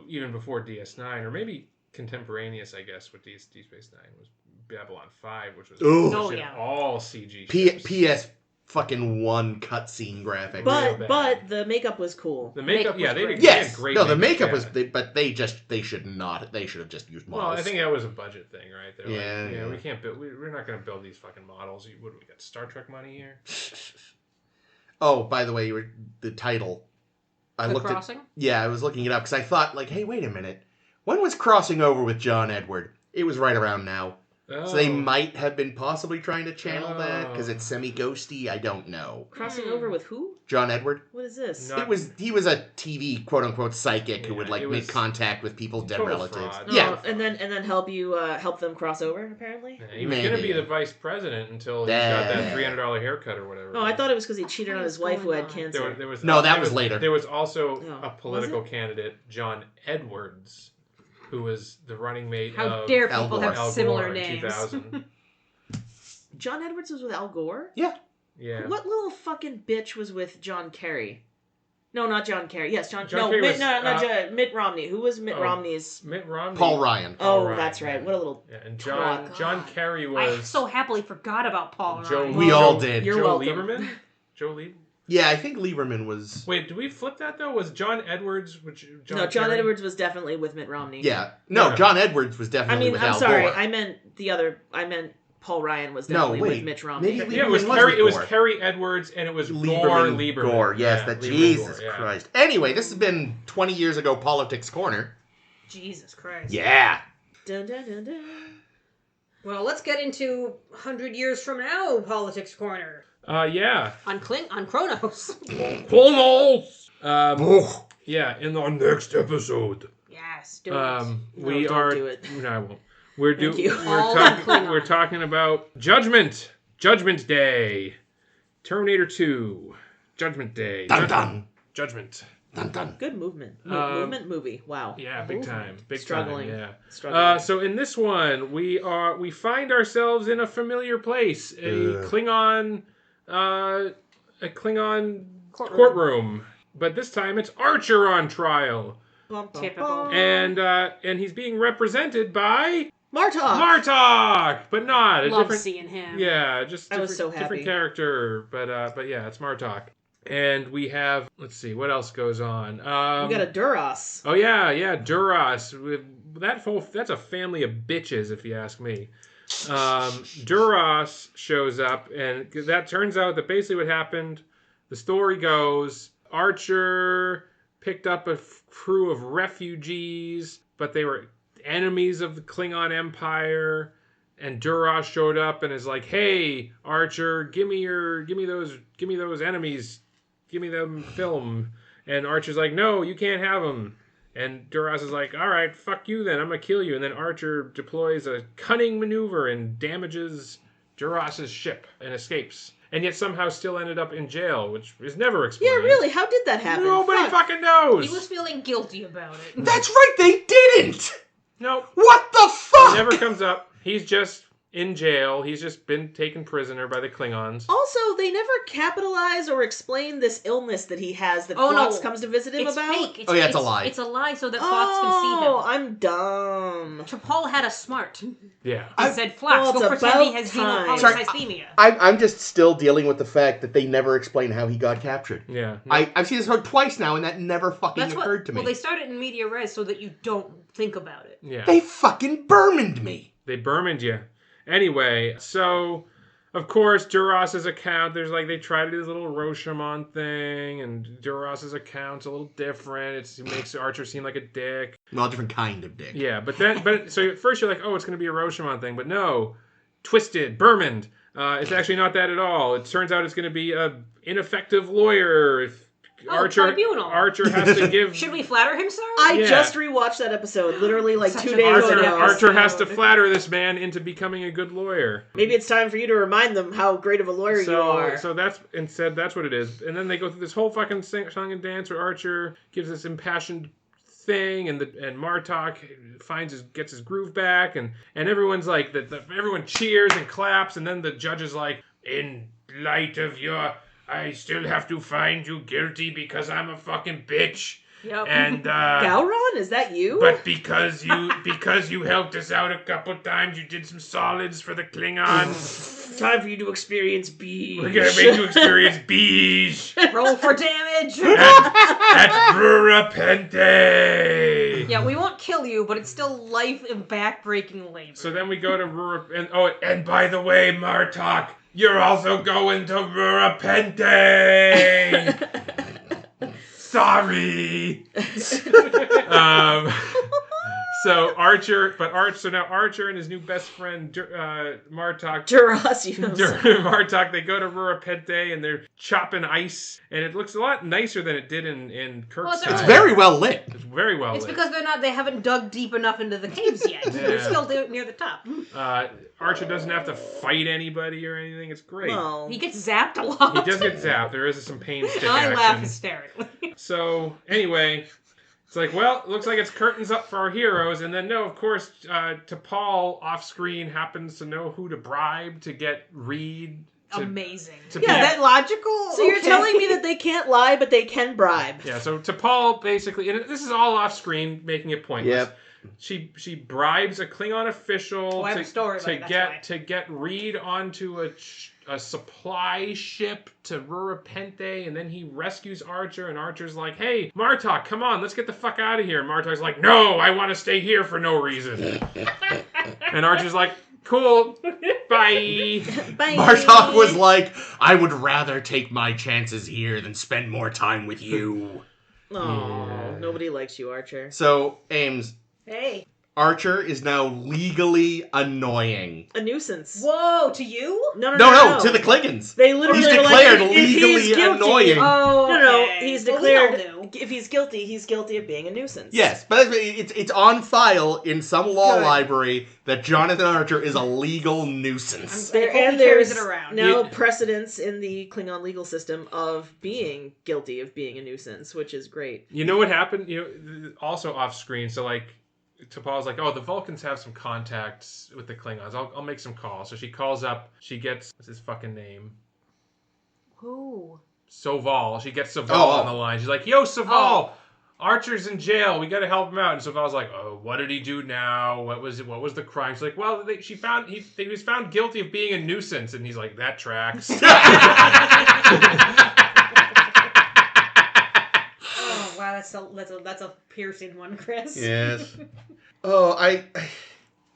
A: even before DS9 or maybe contemporaneous, I guess, with Deep Space Nine was Babylon 5, which was
B: Ooh.
C: Oh,
A: shit,
C: yeah.
A: all CG.
B: P-
A: ships.
B: PS fucking 1 cutscene graphics.
A: Real
D: But
A: bad.
D: the makeup was cool.
A: The makeup,
C: Makeup
A: yeah,
C: was
A: they
C: great.
A: had
B: Yes.
A: great.
B: No, the makeup
A: yeah.
B: was, but they should have just used models.
A: Well, I think that was a budget thing, right? They're
B: Yeah,
A: like,
B: yeah.
A: we can't build. We're not going to build these fucking models. What do we got? Star Trek money here?
B: Oh, by the way, the title. I
C: The
B: looked
C: Crossing?
B: at. Yeah, I was looking it up because I thought, like, hey, wait a minute. When was Crossing Over with John Edward? It was right around now.
A: Oh.
B: So they might have been possibly trying to channel that because
A: Oh.
B: it's semi-ghosty. I don't know.
D: Crossing over with who?
B: John Edward.
D: What is this?
A: No.
B: He was a TV quote unquote psychic who
A: Yeah,
B: would like
A: it
B: make
A: was
B: contact with people's dead
A: total
B: relatives.
A: fraud.
B: Yeah.
D: Oh, and then help them cross over. Apparently.
A: Yeah, he was
B: Maybe.
A: going to be the vice president until he got that $300 haircut or whatever.
D: Oh, I thought it was because he cheated on
C: What
D: his
C: is
D: wife who
C: going
D: had
C: on?
D: cancer.
A: There was
B: No, that
A: there
B: was later.
A: There was also
D: Oh,
A: a
D: was
A: political
D: it?
A: candidate, John Edwards, who was the running mate
C: How
A: of
C: dare
B: Al
C: people
B: Gore.
C: have
A: Al
C: similar
A: Gore in
C: names?
A: 2000.
D: John Edwards was with Al Gore.
A: Yeah.
D: What little fucking bitch was with John Kerry? No, not John Kerry. Yes, John.
A: John
D: no,
A: Kerry
D: Mitt,
A: was,
D: Mitt Romney. Who was Mitt
A: oh.
D: Romney's?
A: Mitt Romney.
B: Paul Ryan.
A: Paul
D: Oh,
A: Ryan,
D: that's right.
A: yeah.
D: What a little.
A: Yeah, and
C: Oh,
A: John
C: God.
A: Kerry
C: I
A: was
C: so happily forgot about Paul
A: Joe.
C: Ryan.
B: We all did.
D: You're
A: Joe
D: welcome.
A: Lieberman. Joe Lieberman.
B: Yeah, I think Lieberman was.
A: Wait, do we flip that though? Was John Edwards?
D: No, John
A: Kerry?
D: Edwards was definitely with Mitt Romney.
B: Yeah. No,
A: Yeah.
B: John Edwards was
D: I
B: definitely
D: mean,
B: with
D: I'm
B: Al
D: sorry.
B: Gore.
D: I meant the other. I meant Paul Ryan was
B: No,
D: definitely
B: wait.
D: with Mitch Romney.
B: Maybe
A: Yeah, it was
B: Lieberman was
A: Kerry.
B: with
A: It was
B: Gore.
A: Kerry Edwards, and it was Gore Lieberman.
B: Gore, yes,
A: Yeah,
B: that
A: Lieberman
B: Jesus
A: Gore, yeah.
B: Christ. Anyway, this has been 20 years ago Politics Corner.
C: Jesus Christ.
B: Yeah.
D: Dun, dun, dun, dun.
C: Well, let's get into 100 years from now, Politics Corner.
A: Yeah.
C: On Kronos.
A: Kronos.
B: Oh.
A: Yeah, in our next episode.
C: Yes, do it.
D: No,
A: We
D: don't
A: are.
D: do it.
A: No, I won't. We're
D: Thank you.
C: All in Klingon.
A: We're talking about Judgment Day, Terminator 2, Judgment Day,
B: Dun dun.
A: Judgment.
B: Dun dun.
D: Good movement. Movement movie. Wow.
A: Yeah, big time, big
D: Struggling.
A: time. Yeah.
D: Struggling.
A: So in this one, we find ourselves in a familiar place, a Klingon courtroom, but this time it's Archer on trial,
D: Bum, bum,
C: Typical.
D: bum.
A: and he's being represented by
D: Martok.
A: Martok, but not a
C: Love
A: different.
C: seeing him.
A: Yeah, just
D: I
A: different,
D: was so happy.
A: different character, but yeah, it's Martok. And we have, let's see, what else goes on?
D: We got a Duras.
A: Oh yeah, Duras. That's a family of bitches, if you ask me. Duras shows up, and that turns out that basically what happened. The story goes Archer picked up a crew of refugees, but they were enemies of the Klingon Empire. And Duras showed up and is like, "Hey, Archer, give me those enemies, give me them film." And Archer's like, "No, you can't have them." And Duras is like, "All right, fuck you then. I'm gonna kill you." And then Archer deploys a cunning maneuver and damages Duras's ship and escapes. And yet somehow still ended up in jail, which is never explained.
D: Yeah, really? How did that happen?
A: Nobody fucking knows.
C: He was feeling guilty about it.
B: That's right, they didn't!
A: Nope.
B: What the fuck?
A: It never comes up. He's just in jail. He's just been taken prisoner by the Klingons.
D: Also, they never capitalize or explain this illness that he has that Fox comes to visit him
C: it's
D: about.
C: Fake.
B: Oh, yeah, it's a lie.
C: It's a lie so that Fox can see him.
D: Oh, I'm dumb.
C: T'Pol had a smart.
A: Yeah.
C: He said, Fox,
D: Well,
C: go
D: it's
C: pretend he
D: about
C: has
D: time.
C: xenopolystemia.
B: I'm just still dealing with the fact that they never explain how he got captured.
A: Yeah.
B: I've seen this show twice now, and that never fucking occurred to me.
C: Well, they started in media res so that you don't think about it.
A: Yeah.
B: They fucking Bermaned me.
A: They Bermaned you. Anyway, so of course Duras's account, there's like they try to do this little Rashomon thing, and Duras's account's a little different. It makes Archer seem like a dick.
B: Well, different kind of dick.
A: Yeah, but so at first you're like, oh, it's gonna be a Rashomon thing, but no, twisted, Bermaned. It's actually not that at all. It turns out it's gonna be a ineffective lawyer. If
C: tribunal.
A: Archer has to give.
C: Should we flatter him, sir?
D: I just rewatched that episode, literally like
C: Such
D: 2
C: an
D: days
C: Archer-
D: ago.
A: Archer has to flatter this man into becoming a good lawyer.
D: Maybe it's time for you to remind them how great of a lawyer you are.
A: So that's what it is. And then they go through this whole fucking song and dance where Archer gives this impassioned thing, and Martok gets his groove back, and everyone's like, everyone cheers and claps, and then the judge is like, "In light of I still have to find you guilty because I'm a fucking bitch."
C: Yep.
A: And
D: Gowron, is that you?
A: but because you helped us out a couple times, you did some solids for the Klingons.
D: Time for you to experience bees.
A: We're gonna make you experience beige
C: Roll for damage.
A: at Rura Pente.
C: Yeah, we won't kill you, but it's still life and back-breaking labor.
A: So then we go to Rura, and by the way, Martok, you're also going to Rura Pente. Sorry. So now Archer and his new best friend Martok. Martok, they go to Rura Pente and they're chopping ice, and it looks a lot nicer than it did in Kirk's time.
B: It's very well lit.
A: It's very well lit.
C: It's because they haven't dug deep enough into the caves yet. They're still near the top.
A: Archer doesn't have to fight anybody or anything. It's great.
D: No.
C: He gets zapped a lot.
A: He does get zapped. There is some pain stick
C: I
A: action.
C: laugh hysterically.
A: So, anyway, it's like, well, it looks like it's curtains up for our heroes. And then, no, of course, T'Pol off-screen happens to know who to bribe to get Reed.
C: Amazing.
A: To
C: Is that logical?
D: So you're telling me that they can't lie, but they can bribe.
A: Yeah, so T'Pol basically, and this is all off-screen, making it pointless.
B: Yep.
A: She bribes a Klingon official
C: I have a story like that,
A: to get Reed onto a supply ship to Rura Pente, and then he rescues Archer, and Archer's like, "Hey, Martok, come on, let's get the fuck out of here." And Martok's like, "No, I want to stay here for no reason." And Archer's like, "Cool, bye."
D: Bye.
B: Martok was like, "I would rather take my chances here than spend more time with you."
D: Oh, nobody likes you, Archer.
B: So, Ames,
C: Hey.
B: Archer is now legally annoying.
D: A nuisance.
C: Whoa, to you?
B: No, to the Klingons.
D: They literally
B: He's
D: were
B: declared
D: like, if
B: legally
D: he's guilty,
B: annoying.
C: Oh,
D: No,
C: okay.
D: he's
C: Well, we all
D: declared,
C: knew.
D: if he's guilty of being a nuisance.
B: Yes, but it's on file in some law
C: Good.
B: library that Jonathan Archer is a legal nuisance.
C: I hope he carries it around.
D: now precedence in the Klingon legal system of being guilty of being a nuisance, which is great.
A: You know what happened? Also off-screen, so like, T'Pol's like, "Oh, the Vulcans have some contacts with the Klingons. I'll make some calls." So she calls up. She gets, what's his fucking name?
C: Who?
A: Soval. She gets Soval
B: Oh.
A: on the line. She's like, "Yo, Soval, Archer's in jail. We got to help him out." And Soval's like, "Oh, what did he do now? What was it? What was the crime?" She's like, "Well, he was found guilty of being a nuisance." And he's like, "That tracks."
C: Oh, wow, that's a piercing one, Chris.
B: Yes. Oh,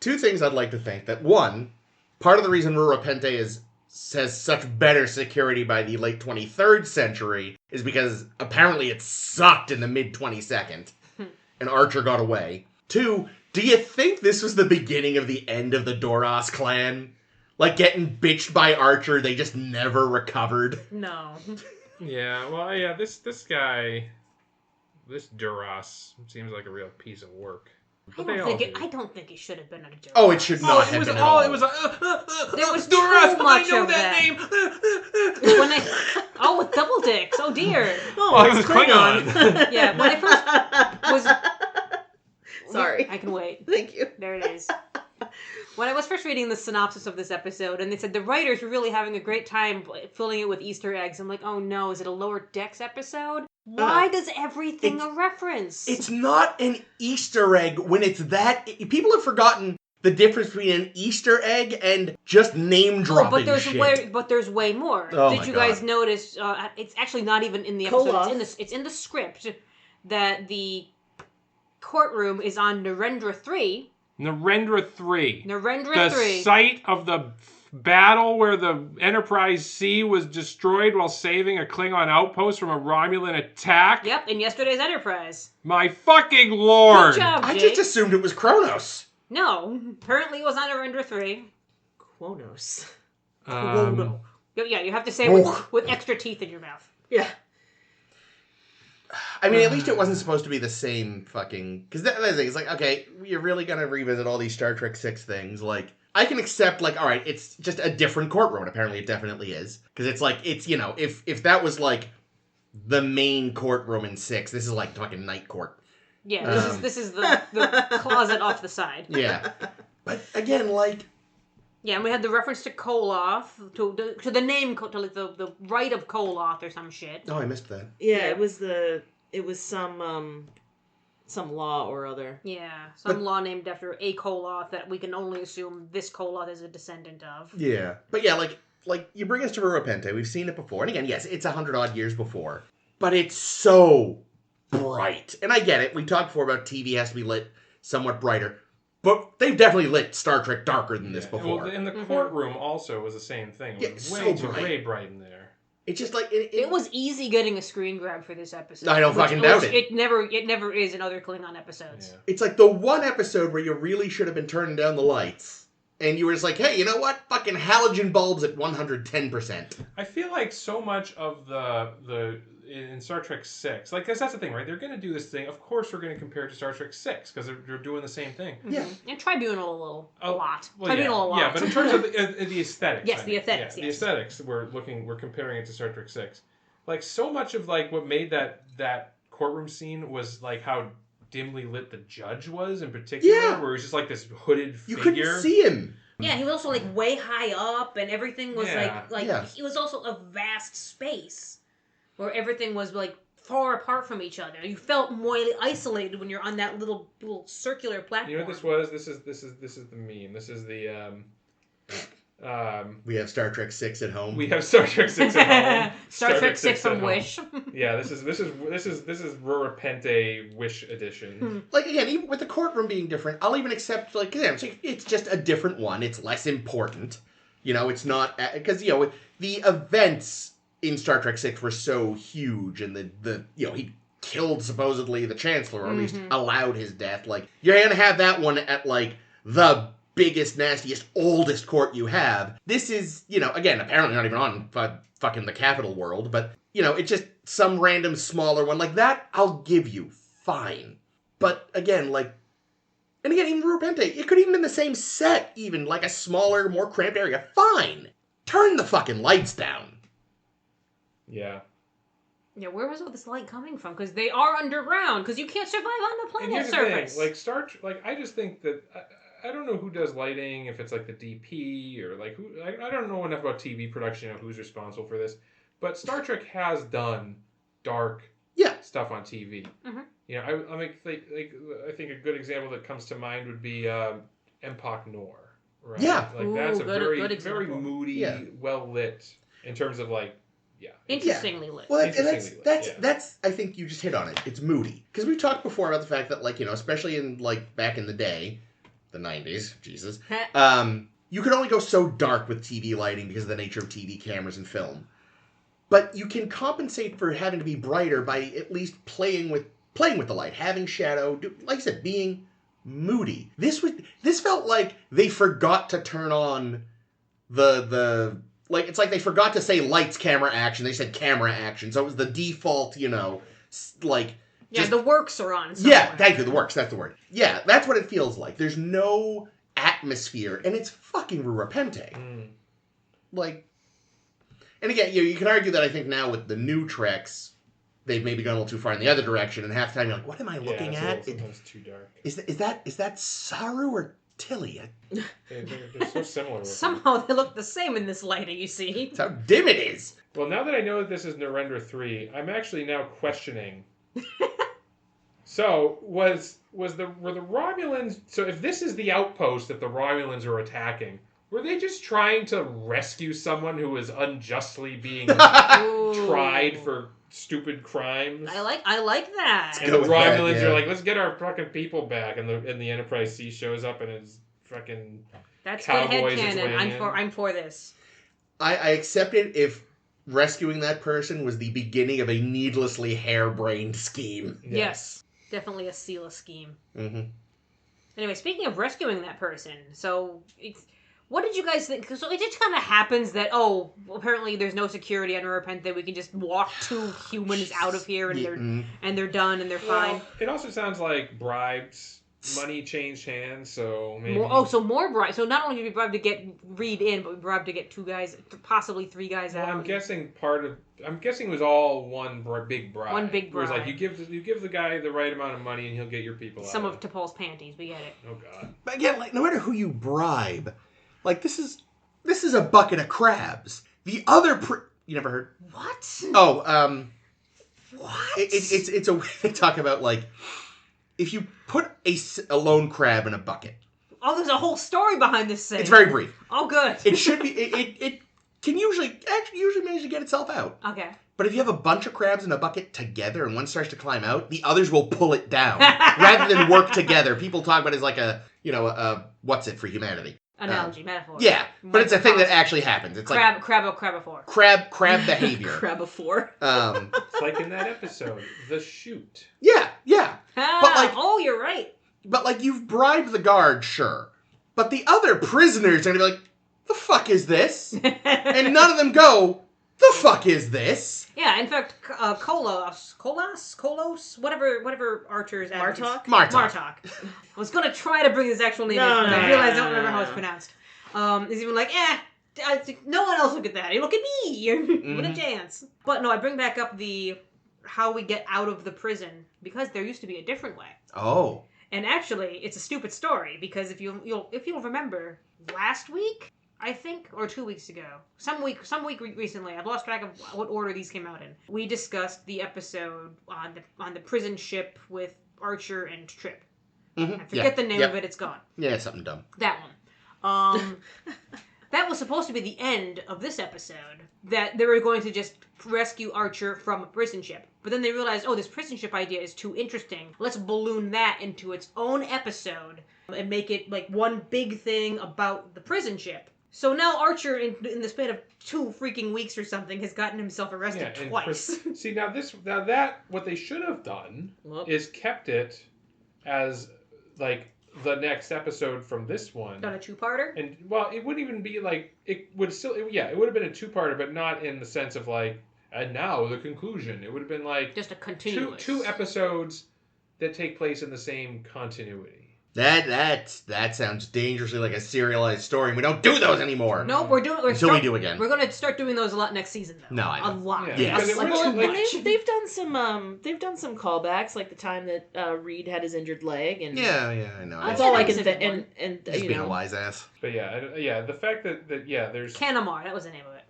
B: two things I'd like to think. That one, part of the reason Rura Pente is has such better security by the late 23rd century is because apparently it sucked in the mid-22nd, and Archer got away. 2, do you think this was the beginning of the end of the Doros clan? Like, getting bitched by Archer, they just never recovered?
C: No.
A: Yeah, well, yeah, this guy, this Duras, seems like a real piece of work. But
C: I don't think it should have been a Duras.
B: Oh, it should not have been at all.
A: It was
C: there was
A: Duras,
C: too much
A: I know
C: of
A: that name!
C: With double dicks. Oh, dear.
D: Oh,
A: it was Klingon.
C: Yeah, when I first was...
D: Sorry.
C: I can wait.
D: Thank you.
C: There it is. When I was first reading the synopsis of this episode, and they said the writers were really having a great time filling it with Easter eggs, I'm like, oh no, is it a Lower Decks episode? Why does everything a reference?
B: It's not an Easter egg when it's that... People have forgotten the difference between an Easter egg and just name-dropping shit.
C: But there's way more.
B: Oh
C: Did you guys notice, it's actually not even in the episode, it's in the script, that the courtroom is on Narendra 3.
A: Narendra 3.
C: Narendra 3.
A: The site of the battle where the Enterprise C was destroyed while saving a Klingon outpost from a Romulan attack?
C: Yep, in yesterday's Enterprise.
A: My fucking lord!
C: Good job,
B: I
C: Jake.
B: just assumed it was Kronos.
C: No, apparently it was on Narendra 3.
D: Quonos.
C: Yeah, you have to say it with extra teeth in your mouth.
D: Yeah.
B: I mean, at least it wasn't supposed to be the same fucking... Because that's the thing. It's like, okay, you're really going to revisit all these Star Trek 6 things. Like, I can accept, like, all right, it's just a different courtroom. Apparently it definitely is. Because it's like, it's, you know, if that was, like, the main courtroom in 6, this is, like, fucking night court.
C: Yeah, this is the closet off the side.
B: Yeah. But, again, like...
C: Yeah, and we had the reference to Koloth, to the name, to like the right of Koloth or some shit.
B: Oh, I missed that.
D: Yeah, it was some law or other.
C: Yeah, some law named after a Koloth that we can only assume this Koloth is a descendant of.
B: Yeah. But yeah, like you bring us to Repente, we've seen it before. And again, yes, it's 100-odd years before. But it's so bright. And I get it. We talked before about TV has to be lit somewhat brighter. But they've definitely lit Star Trek darker than this before.
A: Well, in the courtroom also was the same thing. It was way bright in there.
B: It's just like...
C: It was easy getting a screen grab for this episode.
B: I don't fucking doubt it.
C: It never is in other Klingon episodes.
A: Yeah.
B: It's like the one episode where you really should have been turning down the lights. And you were just like, hey, you know what? Fucking halogen bulbs at 110%.
A: I feel like so much of the in Star Trek 6, like, because that's the thing, right? They're going to do this thing. Of course, we're going to compare it to Star Trek 6 because they're doing the same thing.
B: Yeah.
C: And Tribunal a lot.
A: Well,
C: Tribunal a lot.
A: Yeah, but in terms of the aesthetics.
C: Yes, the aesthetics.
A: The aesthetics. We're comparing it to Star Trek 6. Like, so much of like what made that courtroom scene was like how dimly lit the judge was in particular, where he was just like this hooded figure.
B: You couldn't see him.
C: Yeah, he was also like way high up, and everything was like it was also a vast space where everything was like far apart from each other. You felt more isolated when you're on that little circular platform.
A: You know what this was? This is the meme. This is the
B: we have Star Trek 6 at home.
A: We have Star Trek 6 at home.
C: Star Trek 6 from Wish.
A: Yeah, this is Repente Wish edition.
B: Like, again, even with the courtroom being different, I'll even accept, like, it's just a different one. It's less important. You know, it's not... Because, you know, the events in Star Trek 6 were so huge, and the you know, he killed, supposedly, the Chancellor, or at least allowed his death. Like, you're gonna have that one at, like, the biggest, nastiest, oldest court you have. This is, you know, again, apparently not even on fucking the capital world, but, you know, it's just some random smaller one. Like, that, I'll give you. Fine. But, again, like, and again, even Repente, it could even been the same set, even, like a smaller, more cramped area. Fine. Turn the fucking lights down.
A: Yeah.
C: Yeah, where was all this light coming from? Because they are underground, because you can't survive on the planet surface.
A: Thing, like, I just think that... I don't know who does lighting, if it's like the DP or like who. I don't know enough about TV production, you know, who's responsible for this. But Star Trek has done dark stuff on TV. Mm-hmm. You know, I think a good example that comes to mind would be Empok Nor. Right?
B: Yeah,
A: like that's a very moody,
B: yeah,
A: well lit in terms of like. Yeah.
C: Interestingly lit.
B: Well, that's I think you just hit on it. It's moody. Because we've talked before about the fact that, like, you know, especially in, like, back in the day, the 90s, Jesus, you can only go so dark with TV lighting because of the nature of TV cameras and film. But you can compensate for having to be brighter by at least playing with the light, having shadow, like I said, being moody. This felt like they forgot to turn on the like, it's like they forgot to say lights, camera, action. They said camera, action. So it was the default, like...
C: Yeah, the works are on somewhere.
B: Yeah, thank you, the works, that's the word. Yeah, that's what it feels like. There's no atmosphere, and it's fucking repenting. Like... And again, you can argue that I think now with the new Treks, they've maybe gone a little too far in the other direction, and half the time you're like, what am I looking at?
A: Sometimes too dark.
B: Is that Saru or Tilly?
A: They're so similar.
C: Somehow they look the same in this lighting, you see.
B: That's how dim it is.
A: Well, now that I know that this is Narendra 3, I'm actually now questioning. So, were the Romulans... So if this is the outpost that the Romulans are attacking, were they just trying to rescue someone who was unjustly being tried for stupid crimes?
C: I like that.
A: And the Romulans are like, let's get our fucking people back. And the Enterprise C shows up and it's fucking
C: That's
A: cowboys.
C: good headcanon. I'm for this.
B: I accept it if rescuing that person was the beginning of a needlessly harebrained scheme.
C: Yes. Definitely a Sela scheme.
B: Mm-hmm.
C: Anyway, speaking of rescuing that person, so... What did you guys think? So it just kind of happens that, apparently there's no security on Repent, that we can just walk 2 humans out of here and they're done and they're fine.
A: It also sounds like bribes. Money changed hands, so maybe...
C: more bribes. So not only did we bribe to get Reed in, but we bribed to get 2 guys, possibly 3 guys out.
A: I'm guessing it was all one big bribe.
C: One big bribe.
A: Whereas, like, you give the guy the right amount of money and he'll get your people out.
C: Some of T'Pol's panties, we get it.
A: Oh, God.
B: But again, like, no matter who you bribe... Like, this is a bucket of crabs. The other... You never heard?
C: What?
B: Oh,
C: What?
B: It's a way they talk about, like, if you put a lone crab in a bucket...
C: Oh, there's a whole story behind this thing.
B: It's very brief.
C: Oh, good.
B: It should be... It can usually manage to get itself out.
C: Okay.
B: But if you have a bunch of crabs in a bucket together and one starts to climb out, the others will pull it down. Rather than work together. People talk about it as like a what's it for humanity?
C: Analogy, metaphor.
B: Yeah, but it's a thing that actually happens. It's like
C: crabophore.
B: Crab behavior.
D: Crabophore.
A: It's like in that episode, The Shoot.
B: Yeah.
C: But
B: like,
C: you're right.
B: But like, you've bribed the guard, sure, but the other prisoners are gonna be like, "The fuck is this?" And none of them go, "The fuck is this?"
C: Yeah, in fact, Kolos, whatever Archer's
D: Martok?
C: Martok. I was gonna try to bring his actual name in, but I realized I don't remember how it's pronounced. He's even like, I think no one else look at that. You look at me. What a chance. But no, I bring back up how we get out of the prison, because there used to be a different way.
B: Oh.
C: And actually, it's a stupid story, because if you'll remember, last week, I think, or 2 weeks ago, some week recently, I've lost track of what order these came out in. We discussed the episode on the prison ship with Archer and Trip.
B: Mm-hmm.
C: I forget the name of it. It's gone.
B: Yeah, something dumb.
C: That one. That was supposed to be the end of this episode. That they were going to just rescue Archer from a prison ship. But then they realized, this prison ship idea is too interesting. Let's balloon that into its own episode and make it like one big thing about the prison ship. So now Archer, in the span of 2 freaking weeks or something, has gotten himself arrested twice.
B: See,
A: what they should have done is kept it as, like, the next episode from this one.
C: Done a 2-parter?
A: And, well, it wouldn't even be, like, it would have been a 2-parter, but not in the sense of, like, and now the conclusion. It would have been, like...
C: Just a continuous.
A: 2 episodes that take place in the same continuity.
B: That sounds dangerously like a serialized story, and we don't do those anymore.
C: Nope,
B: we do again.
C: We're going to start doing those a lot next season, though.
B: No, I know.
C: A lot.
A: Yeah,
B: yes.
D: They've done some callbacks, like the time that Reed had his injured leg, and
B: yeah, I know.
D: That's all I can think. And
B: just being a wise ass.
A: But the fact that there's
C: Kanamar, that was the name of it.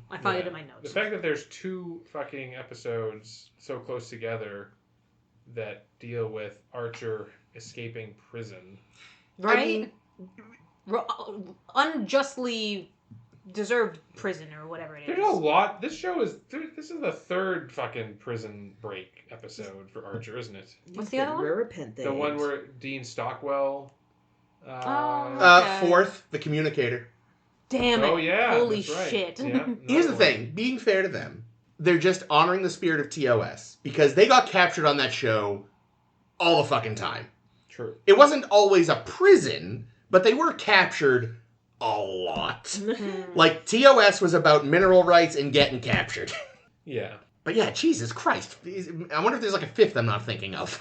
C: I found it in my notes.
A: The fact that there's 2 fucking episodes so close together that deal with Archer escaping prison.
C: Right? Unjustly deserved prison or whatever it is.
A: There's a lot. This is the 3rd fucking prison break episode for Archer, isn't it?
C: What's the other one?
A: The one where Dean Stockwell
C: Okay.
B: Fourth, the communicator.
C: Damn it.
A: Oh, yeah.
C: Holy
A: that's right.
C: shit.
A: Yeah,
B: Here's the
A: another
B: thing, being fair to them, they're just honoring the spirit of TOS because they got captured on that show all the fucking time.
A: True.
B: It wasn't always a prison, but they were captured a lot. Like, TOS was about mineral rights and getting captured.
A: Yeah.
B: But yeah, Jesus Christ. I wonder if there's like a fifth I'm not thinking of.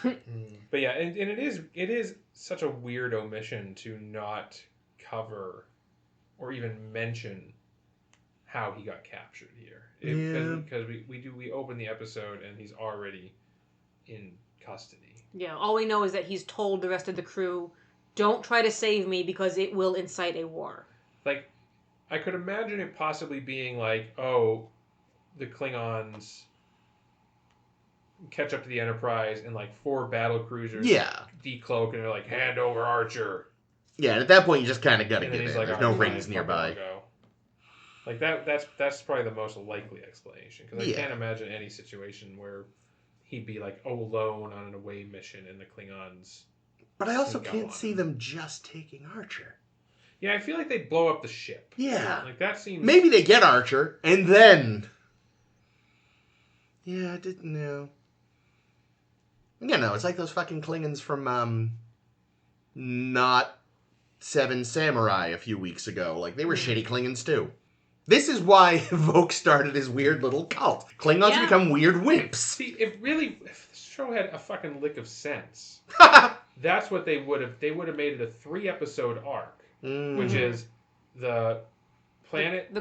A: But yeah, and it is such a weird omission to not cover or even mention how he got captured here. Because we open the episode and he's already in custody.
C: Yeah, all we know is that he's told the rest of the crew, don't try to save me because it will incite a war.
A: Like, I could imagine it possibly being like, oh, the Klingons catch up to the Enterprise and like 4 battle cruisers decloak and they're like, hand over Archer.
B: Yeah, and at that point you just kind of gotta
A: And then
B: give
A: he's
B: in.
A: like,
B: There's
A: "All
B: no
A: right,
B: rings
A: fine,
B: nearby.
A: I'll go." Like that's probably the most likely explanation because I can't imagine any situation where he'd be like alone on an away mission and the Klingons.
B: But I also
A: sneak up
B: can't
A: on
B: see
A: him.
B: them just taking Archer.
A: Yeah, I feel like they'd blow up the ship.
B: Yeah.
A: Like that seems.
B: Maybe they get Archer, and then... Yeah, I didn't know. You know, it's like those fucking Klingons from, not Seven Samurai a few weeks ago. Like, they were shitty Klingons, too. This is why Vogue started his weird little cult. Klingons become weird wimps.
A: See, if the show had a fucking lick of sense, that's what they would have. They would have made it a 3-episode arc, which is the planet.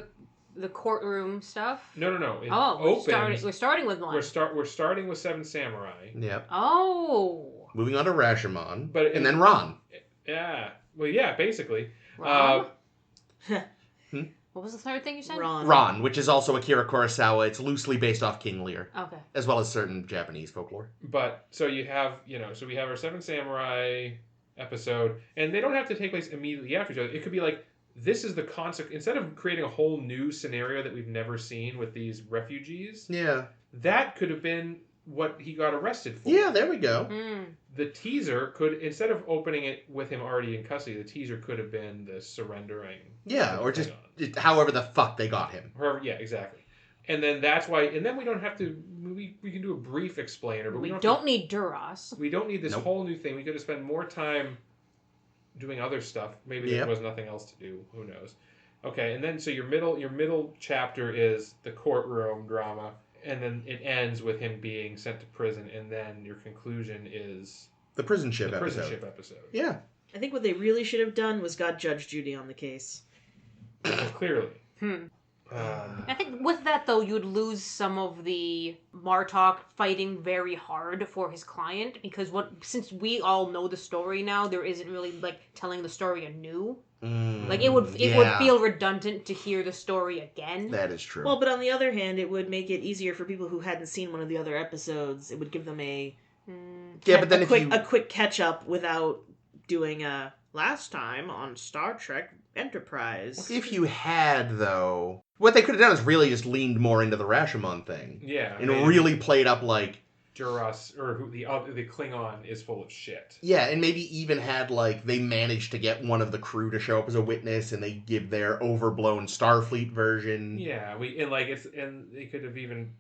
C: The courtroom stuff.
A: No. It
C: we're starting with one.
A: We're starting with Seven Samurai.
B: Yep.
C: Oh.
B: Moving on to Rashomon,
A: and
B: then Ron.
A: Yeah. Well, yeah, basically.
C: Ron? What was the third thing you said?
B: Ron, which is also Akira Kurosawa. It's loosely based off King Lear.
C: Okay.
B: As well as certain Japanese folklore.
A: But, so you have, so we have our Seven Samurai episode, and they don't have to take place immediately after each other. It could be like, this is the consequence. Instead of creating a whole new scenario that we've never seen with these refugees, that could have been what he got arrested for.
B: Yeah, there we go.
A: The teaser could, instead of opening it with him already in custody, the teaser could have been the surrendering.
B: Yeah, or just however the fuck they got him.
A: Yeah, exactly. And then that's why, and then we don't have to, we can do a brief explainer, but
C: we don't need Duras.
A: We don't need this whole new thing. We could have spent more time doing other stuff. Maybe there was nothing else to do. Who knows? Okay, and then so your middle chapter is the courtroom drama, and then it ends with him being sent to prison, and then your conclusion is
B: the prison ship
A: episode.
B: Yeah.
D: I think what they really should have done was got Judge Judy on the case.
A: Well, clearly.
C: I think with that, though, you'd lose some of the Martok fighting very hard for his client, because since we all know the story now, there isn't really, like, telling the story anew. Like, it would feel redundant to hear the story again.
B: That is true.
D: Well, but on the other hand, it would make it easier for people who hadn't seen one of the other episodes. It would give them a quick catch-up without doing a last time on Star Trek Enterprise.
B: If you had, though... What they could have done is really just leaned more into the Rashomon thing.
A: Yeah.
B: And really played up, like...
A: Duras, or the Klingon is full of shit.
B: Yeah, and maybe even had, like, they managed to get one of the crew to show up as a witness, and they give their overblown Starfleet version.
A: Yeah, and they could have even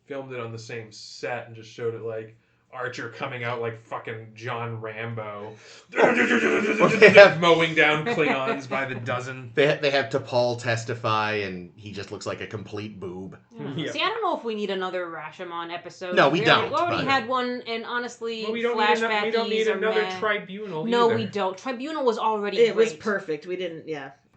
A: filmed it on the same set and just showed it, like, Archer coming out like fucking John Rambo. They have mowing down Klingons by the dozen.
B: They have T'Pol testify, and he just looks like a complete boob.
C: Yeah. See, I don't know if we need another Rashomon episode.
B: No, we don't.
C: We already had one, and honestly,
A: we don't need another tribunal.
C: No,
A: either.
C: we don't. Tribunal was already
D: It
C: great.
D: was perfect. We didn't,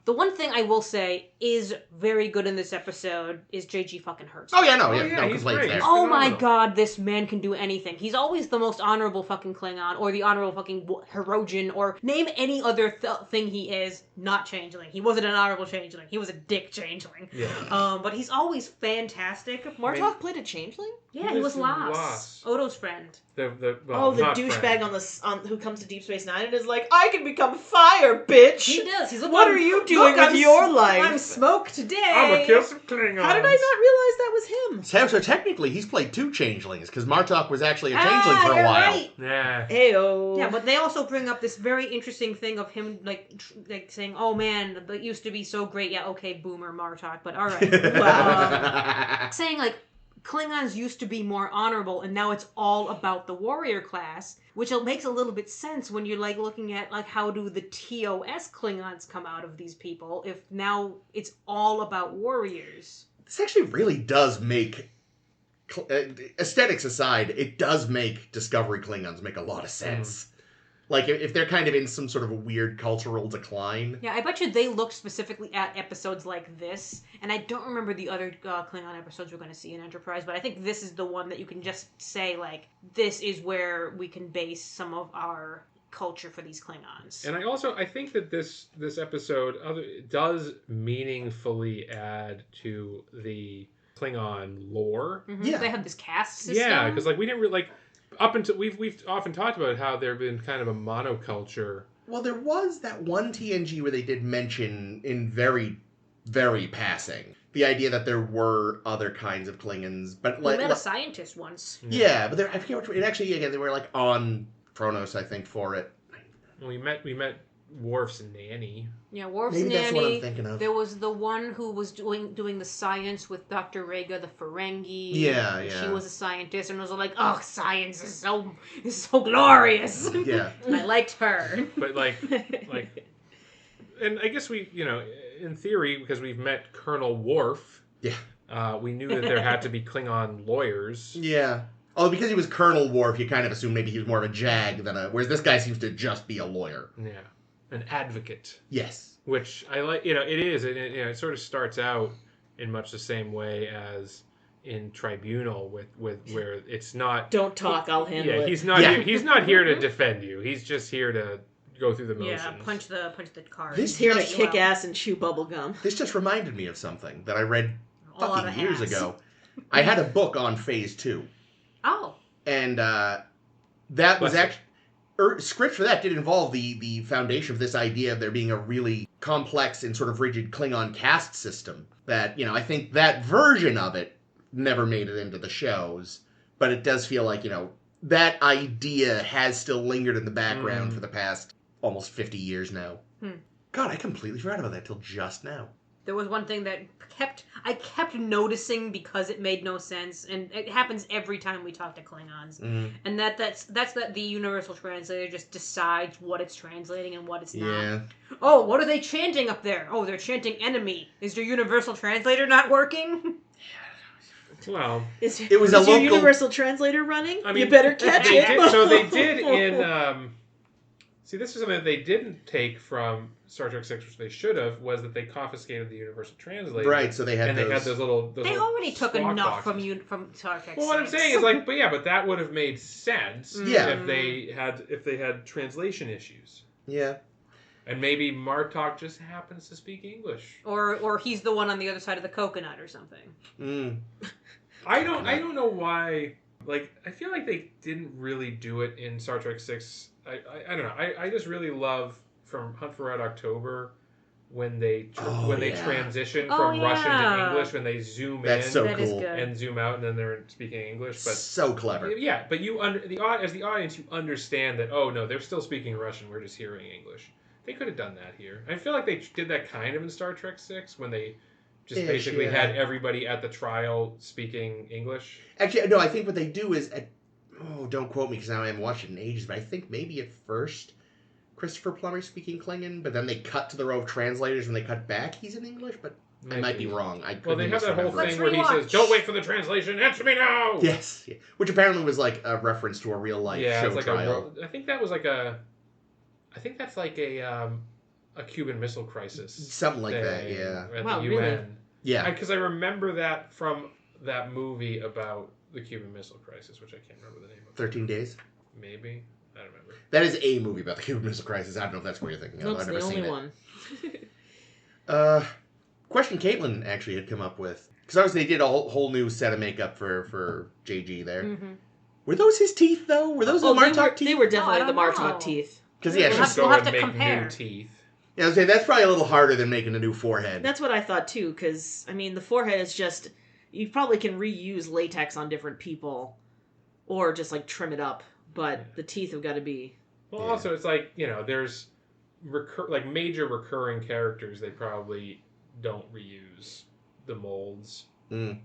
C: The one thing I will say is very good in this episode is J.G. fucking Hurts.
B: Oh, yeah, no
A: he's
B: complaints
A: great.
B: there.
C: Oh my god, this man can do anything. He's always the most honorable fucking Klingon, or the honorable fucking Hirogen, or name any other thing he is, not Changeling. He wasn't an honorable Changeling. He was a dick Changeling.
A: Yeah.
C: But he's always fantastic.
D: Martok played a Changeling?
C: Yeah, he was Lass. Odo's friend.
D: The douchebag on who comes to Deep Space Nine and is like, I can become fire, bitch!
C: He does. He's
D: what are you doing with your life?
C: I'm smoke today.
A: I'm gonna kill some Klingons.
D: How did I not realize that was him?
B: So technically, he's played 2 changelings, because Martok was actually a changeling for a
C: you're
B: while.
C: Right.
A: Yeah.
D: Ayo.
C: Yeah, but they also bring up this very interesting thing of him, like saying, "Oh man, that used to be so great." Yeah, okay, boomer Martok, but all right. Saying like Klingons used to be more honorable, and now it's all about the warrior class, which makes a little bit sense when you're like looking at like how do the TOS Klingons come out of these people if now it's all about warriors.
B: This actually really does make, aesthetics aside, it does make Discovery Klingons make a lot of sense. Like, if they're kind of in some sort of a weird cultural decline.
C: Yeah, I bet you they look specifically at episodes like this, and I don't remember the other Klingon episodes we're going to see in Enterprise, but I think this is the one that you can just say, like, this is where we can base some of our culture for these Klingons.
A: And I think that this episode does meaningfully add to the Klingon lore.
C: Mm-hmm.
B: Yeah.
C: They have this caste system.
A: Yeah, because like we didn't really like up until we've often talked about how there've been kind of a monoculture.
B: Well, there was that one TNG where they did mention in very, very passing the idea that there were other kinds of Klingons, but
C: We met a scientist once.
B: yeah, but I forget it actually. Again, they were like on Kronos, I think, for it.
A: We met Worf's nanny.
C: Yeah, Worf's
B: Maybe
C: nanny.
B: that's what I'm thinking of.
C: There was the one who was doing the science with Dr. Rega, the Ferengi.
B: Yeah,
C: and
B: yeah.
C: She was a scientist and was like, "Oh, science is so glorious."
B: Yeah.
C: And I liked her.
A: But like, and I guess we, in theory, because we've met Colonel Worf.
B: Yeah.
A: We knew that there had to be Klingon lawyers.
B: Yeah. Oh, because he was Colonel Worf, you kind of assume maybe he was more of a jag than whereas this guy seems to just be a lawyer.
A: Yeah. An advocate.
B: Yes.
A: Which I like, it is. It sort of starts out in much the same way as in Tribunal with where it's not.
D: Don't talk, I'll handle it.
A: He's not. He's not here to defend you. He's just here to go through the motions.
C: Yeah, punch the card.
B: This
D: He's here to kick ass and chew bubblegum.
B: This just reminded me of something that I read
C: A lot
B: fucking
C: of
B: years
C: ass.
B: ago. I had a book on Phase 2.
C: Oh.
B: And that was actually... script for that did involve the foundation of this idea of there being a really complex and sort of rigid Klingon caste system. That, I think that version of it never made it into the shows. But it does feel like, that idea has still lingered in the background for the past almost 50 years now. God, I completely forgot about that till just now.
C: There was one thing that I kept noticing because it made no sense, and it happens every time we talk to Klingons. And that's that the universal translator just decides what it's translating and what it's not.
B: Yeah.
C: Oh, what are they chanting up there? Oh, they're chanting enemy. Is your universal translator not working?
A: Well,
D: Is
B: It was a
D: your
B: local-
D: universal translator running?
A: I mean,
D: you better catch
A: they
D: it.
A: did, so they did in. See, this is something that they didn't take from Star Trek 6, which they should have, was that they confiscated the universal translator.
B: Right, so they had
A: They had those little.
C: They already took
A: squawk
C: enough
A: boxes.
C: from Star Trek.
A: Well, what I'm
C: 6.
A: saying is but that would have made sense
B: Yeah.
A: if they had translation issues.
B: Yeah.
A: And maybe Martok just happens to speak English.
C: or he's the one on the other side of the coconut or something.
A: I don't know why. Like, I feel like they didn't really do it in Star Trek 6. I don't know. I just really love from Hunt for Red October when they transition from Russian to English, when they zoom
B: That's
A: in
B: so
C: That is
B: cool.
C: good.
A: and zoom out, and then they're speaking English. But
B: So clever.
A: yeah, but as the audience, you understand that. Oh no, they're still speaking Russian. We're just hearing English. They could have done that here. I feel like they did that kind of in Star Trek 6 when they just basically had everybody at the trial speaking English.
B: Actually, no, I think what they do is... don't quote me because now I haven't watched it in ages, but I think maybe at first Christopher Plummer's speaking Klingon, but then they cut to the row of translators when they cut back. He's in English, but I might be wrong.
A: Well, they have that whole
C: Let's
A: thing where he says,
C: rewatch.
A: "Don't wait for the translation. Answer me now."
B: Yes, yeah. Which apparently was like a reference to a real life show
A: it's like
B: trial.
A: I think that was like a. I think that's like a Cuban Missile Crisis.
B: Something like that, yeah.
A: At
C: Wow,
A: the UN.
C: really?
B: Yeah.
A: Because I remember that from that movie about the Cuban Missile Crisis, which I can't remember the name of.
B: 13 Days.
A: Maybe. I don't remember.
B: That is a movie about the Cuban Missile Crisis. I don't know if that's what you're thinking of.
D: Nope,
B: I've
D: the
B: never seen
D: only
B: it.
D: one.
B: Question Caitlin actually had come up with. Because obviously they did a whole new set of makeup for JG there.
C: Mm-hmm.
B: Were those his teeth, though? Were those the Martok teeth?
D: They were definitely
C: Oh, I
D: the
C: don't
D: Martok
C: know.
D: teeth.
B: Because,
C: We'll
B: yeah,
C: have
A: Just
C: to-
A: go
C: we'll
A: and
C: have to
A: make
C: compare.
A: new teeth.
B: Yeah, I was saying that's probably a little harder than making a new forehead.
D: That's what I thought too, because, I mean, the forehead is just... You probably can reuse latex on different people, or just, like, trim it up, but the teeth have got to be...
A: Well, also, it's like, there's major recurring characters, they probably don't reuse the molds.
B: Mm.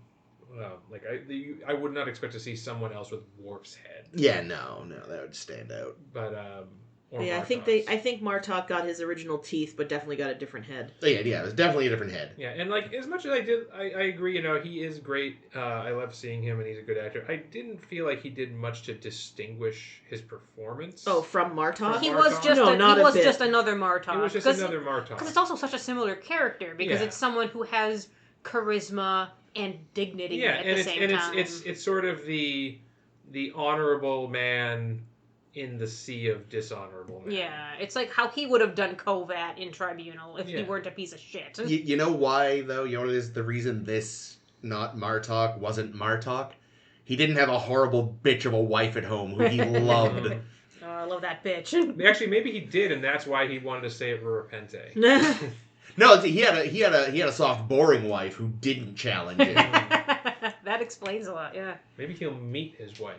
A: I would not expect to see someone else with Worf's head.
B: Yeah, no, that would stand out.
A: But
D: yeah, I think Martok got his original teeth, but definitely got a different head.
B: Yeah, it was definitely a different head.
A: Yeah, and as much as I agree, he is great. I love seeing him, and he's a good actor. I didn't feel like he did much to distinguish his performance.
D: Oh, from Martok?
C: He was just just another Martok.
A: It was just another Martok.
C: Because it's also such a similar character, because it's someone who has charisma and dignity at the same time.
A: It's sort of the honorable man in the sea of dishonorable men.
C: Yeah, it's like how he would have done Kovat in Tribunal if he weren't a piece of shit.
B: You know why, though? You know what is the reason this, not Martok, wasn't Martok? He didn't have a horrible bitch of a wife at home who he loved.
C: Oh, I love that bitch.
A: Actually, maybe he did, and that's why he wanted to stay at Rurapente.
B: No, he had a soft, boring wife who didn't challenge him.
C: That explains a lot, yeah.
A: Maybe he'll meet his wife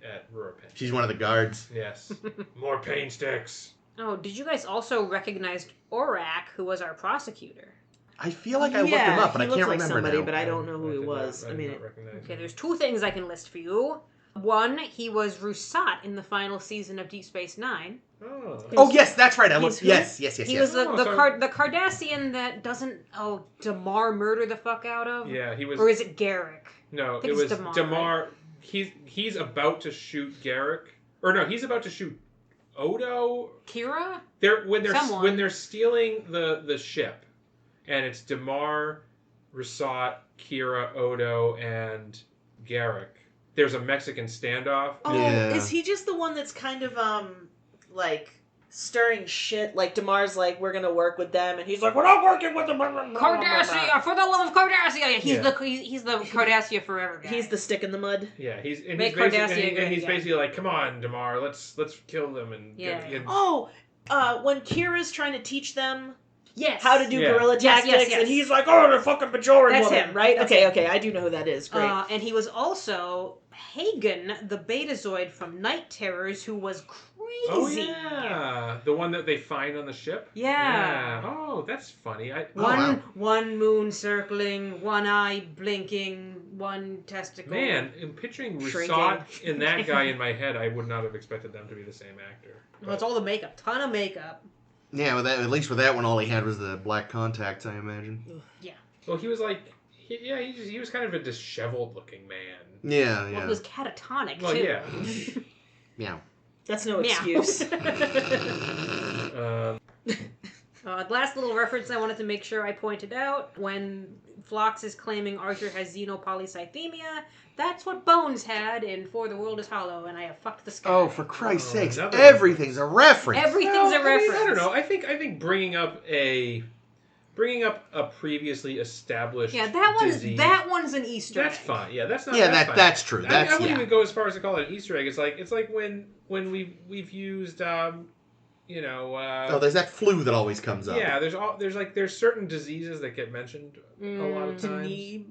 A: at Rurapente.
B: She's one of the guards.
A: Yes. More pain sticks.
C: Oh, did you guys also recognize Orak, who was our prosecutor?
B: I feel like I looked him up, but I can't remember
D: somebody,
B: now.
D: But I don't know who he was.
C: Okay, there's two things I can list for you. One, he was Rusat in the final season of Deep Space Nine.
B: Oh yes, that's right. I looked. Yes.
C: He was the Cardassian that doesn't Damar murder the fuck out of.
A: Yeah, he was.
C: Or is it Garrick?
A: No, it was Damar. He's about to shoot Garrick, or no, he's about to shoot Odo.
C: Kira.
A: When they're stealing the ship, and it's Damar, Rusat, Kira, Odo, and Garrick. There's a Mexican standoff.
D: Oh, yeah. Is he just the one that's kind of like stirring shit? Like Damar's like, we're gonna work with them, and he's like, we're not working with them.
C: Cardassia, for the love of Cardassia. He's the Cardassia forever guy.
D: He's the stick in the mud.
A: Yeah, he's basically like, come on, Damar, let's kill them and
D: when Kira's trying to teach them.
C: Yes.
D: How to do guerrilla tactics, and he's like, "Oh, the fucking Bajoran
C: That's
D: woman."
C: him,
D: right? Okay, I do know who that is. Great.
C: And he was also Hagen, the Betazoid from Night Terrors, who was crazy.
A: Oh yeah, the one that they find on the ship.
C: Yeah.
A: Oh, that's funny.
C: One moon circling, one eye blinking, one testicle.
A: Man, in picturing Rusat and that guy in my head, I would not have expected them to be the same actor.
C: Well, it's all the makeup, ton of makeup.
B: Yeah, at least with that one, all he had was the black contacts, I imagine.
C: Yeah.
A: Well, he was like, he was kind of a disheveled looking man.
B: Yeah.
C: Well, he was catatonic,
A: too.
C: Yeah.
B: Yeah.
D: That's no excuse.
C: Last little reference I wanted to make sure I pointed out. When Phlox is claiming Arthur has xenopolycythemia, that's what Bones had in For the World is Hollow, and I have fucked the sky.
B: Oh, for Christ's sakes. Everything's a reference.
C: Everything's a reference.
A: I don't know. I think bringing up a previously established disease,
C: that one's an Easter egg.
A: That's fine. Yeah, that's not.
B: Yeah,
A: that's fine.
B: That's true.
A: I wouldn't even go as far as to call it an Easter egg. It's like when we've used
B: there's that flu that always comes up.
A: Yeah, there's certain diseases that get mentioned a lot of times.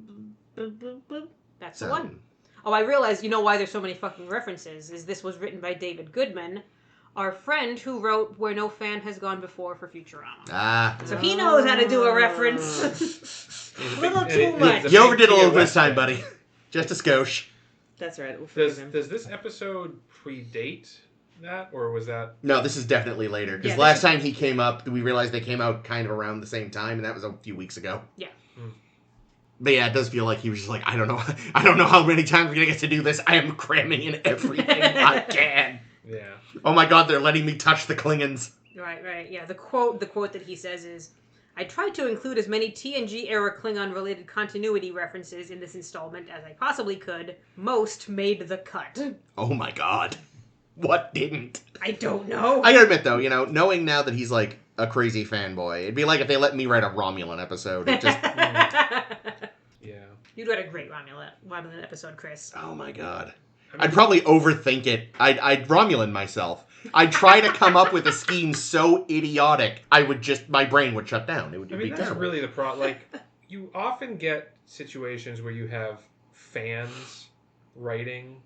C: That's the one. Oh, I realize you know why there's so many fucking references. Is this was written by David Goodman, our friend who wrote Where No Fan Has Gone Before for Futurama. So he knows how to do a reference. A little too much.
B: You overdid a little this time, buddy. Just a skosh.
D: That's right.
A: Does this episode predate that, or was that...
B: No, this is definitely later. Because last time he came up, we realized they came out kind of around the same time, and that was a few weeks ago.
C: Yeah.
B: But yeah, it does feel like he was just like, I don't know how many times we're going to get to do this. I am cramming in everything I can.
A: Yeah.
B: Oh my god, they're letting me touch the Klingons.
C: Right. Yeah, the quote that he says is, I tried to include as many TNG-era Klingon-related continuity references in this installment as I possibly could. Most made the cut.
B: Oh my god. What didn't?
C: I don't know.
B: I gotta admit, though, knowing now that he's, like, a crazy fanboy, it'd be like if they let me write a Romulan episode. It just...
A: Yeah.
C: You'd write a great Romulan episode, Chris.
B: Oh my god. I'd probably overthink it. I'd Romulan myself. I'd try to come up with a scheme so idiotic, my brain would shut down. It would be
A: that's
B: terrible.
A: really the problem. Like, you often get situations where you have fans writing,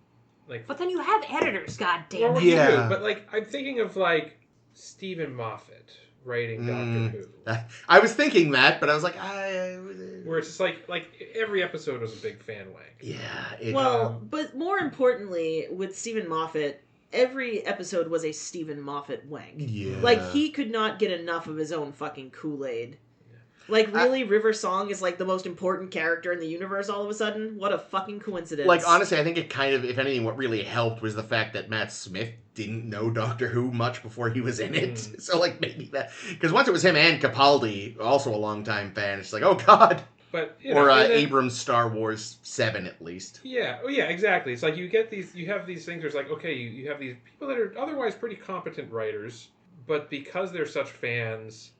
A: like.
C: But then you have editors, goddamn.
A: Well,
B: Yeah.
A: you do, but like, I'm thinking of like Stephen Moffat writing Doctor Who.
B: I was thinking that, but I was like,
A: where it's just like every episode was a big fan wank.
B: Yeah.
D: But more importantly, with Stephen Moffat, every episode was a Stephen Moffat wank.
B: Yeah.
D: Like, he could not get enough of his own fucking Kool-Aid. Like, really, River Song is, like, the most important character in the universe all of a sudden? What a fucking coincidence.
B: Like, honestly, I think it kind of, if anything, what really helped was the fact that Matt Smith didn't know Doctor Who much before he was in it. So, like, maybe that... Because once it was him and Capaldi, also a longtime fan, it's like, oh, God.
A: But,
B: Abrams' Star Wars 7, at least.
A: Yeah, exactly. It's like you have these things where it's like, okay, you have these people that are otherwise pretty competent writers, but because they're such fans,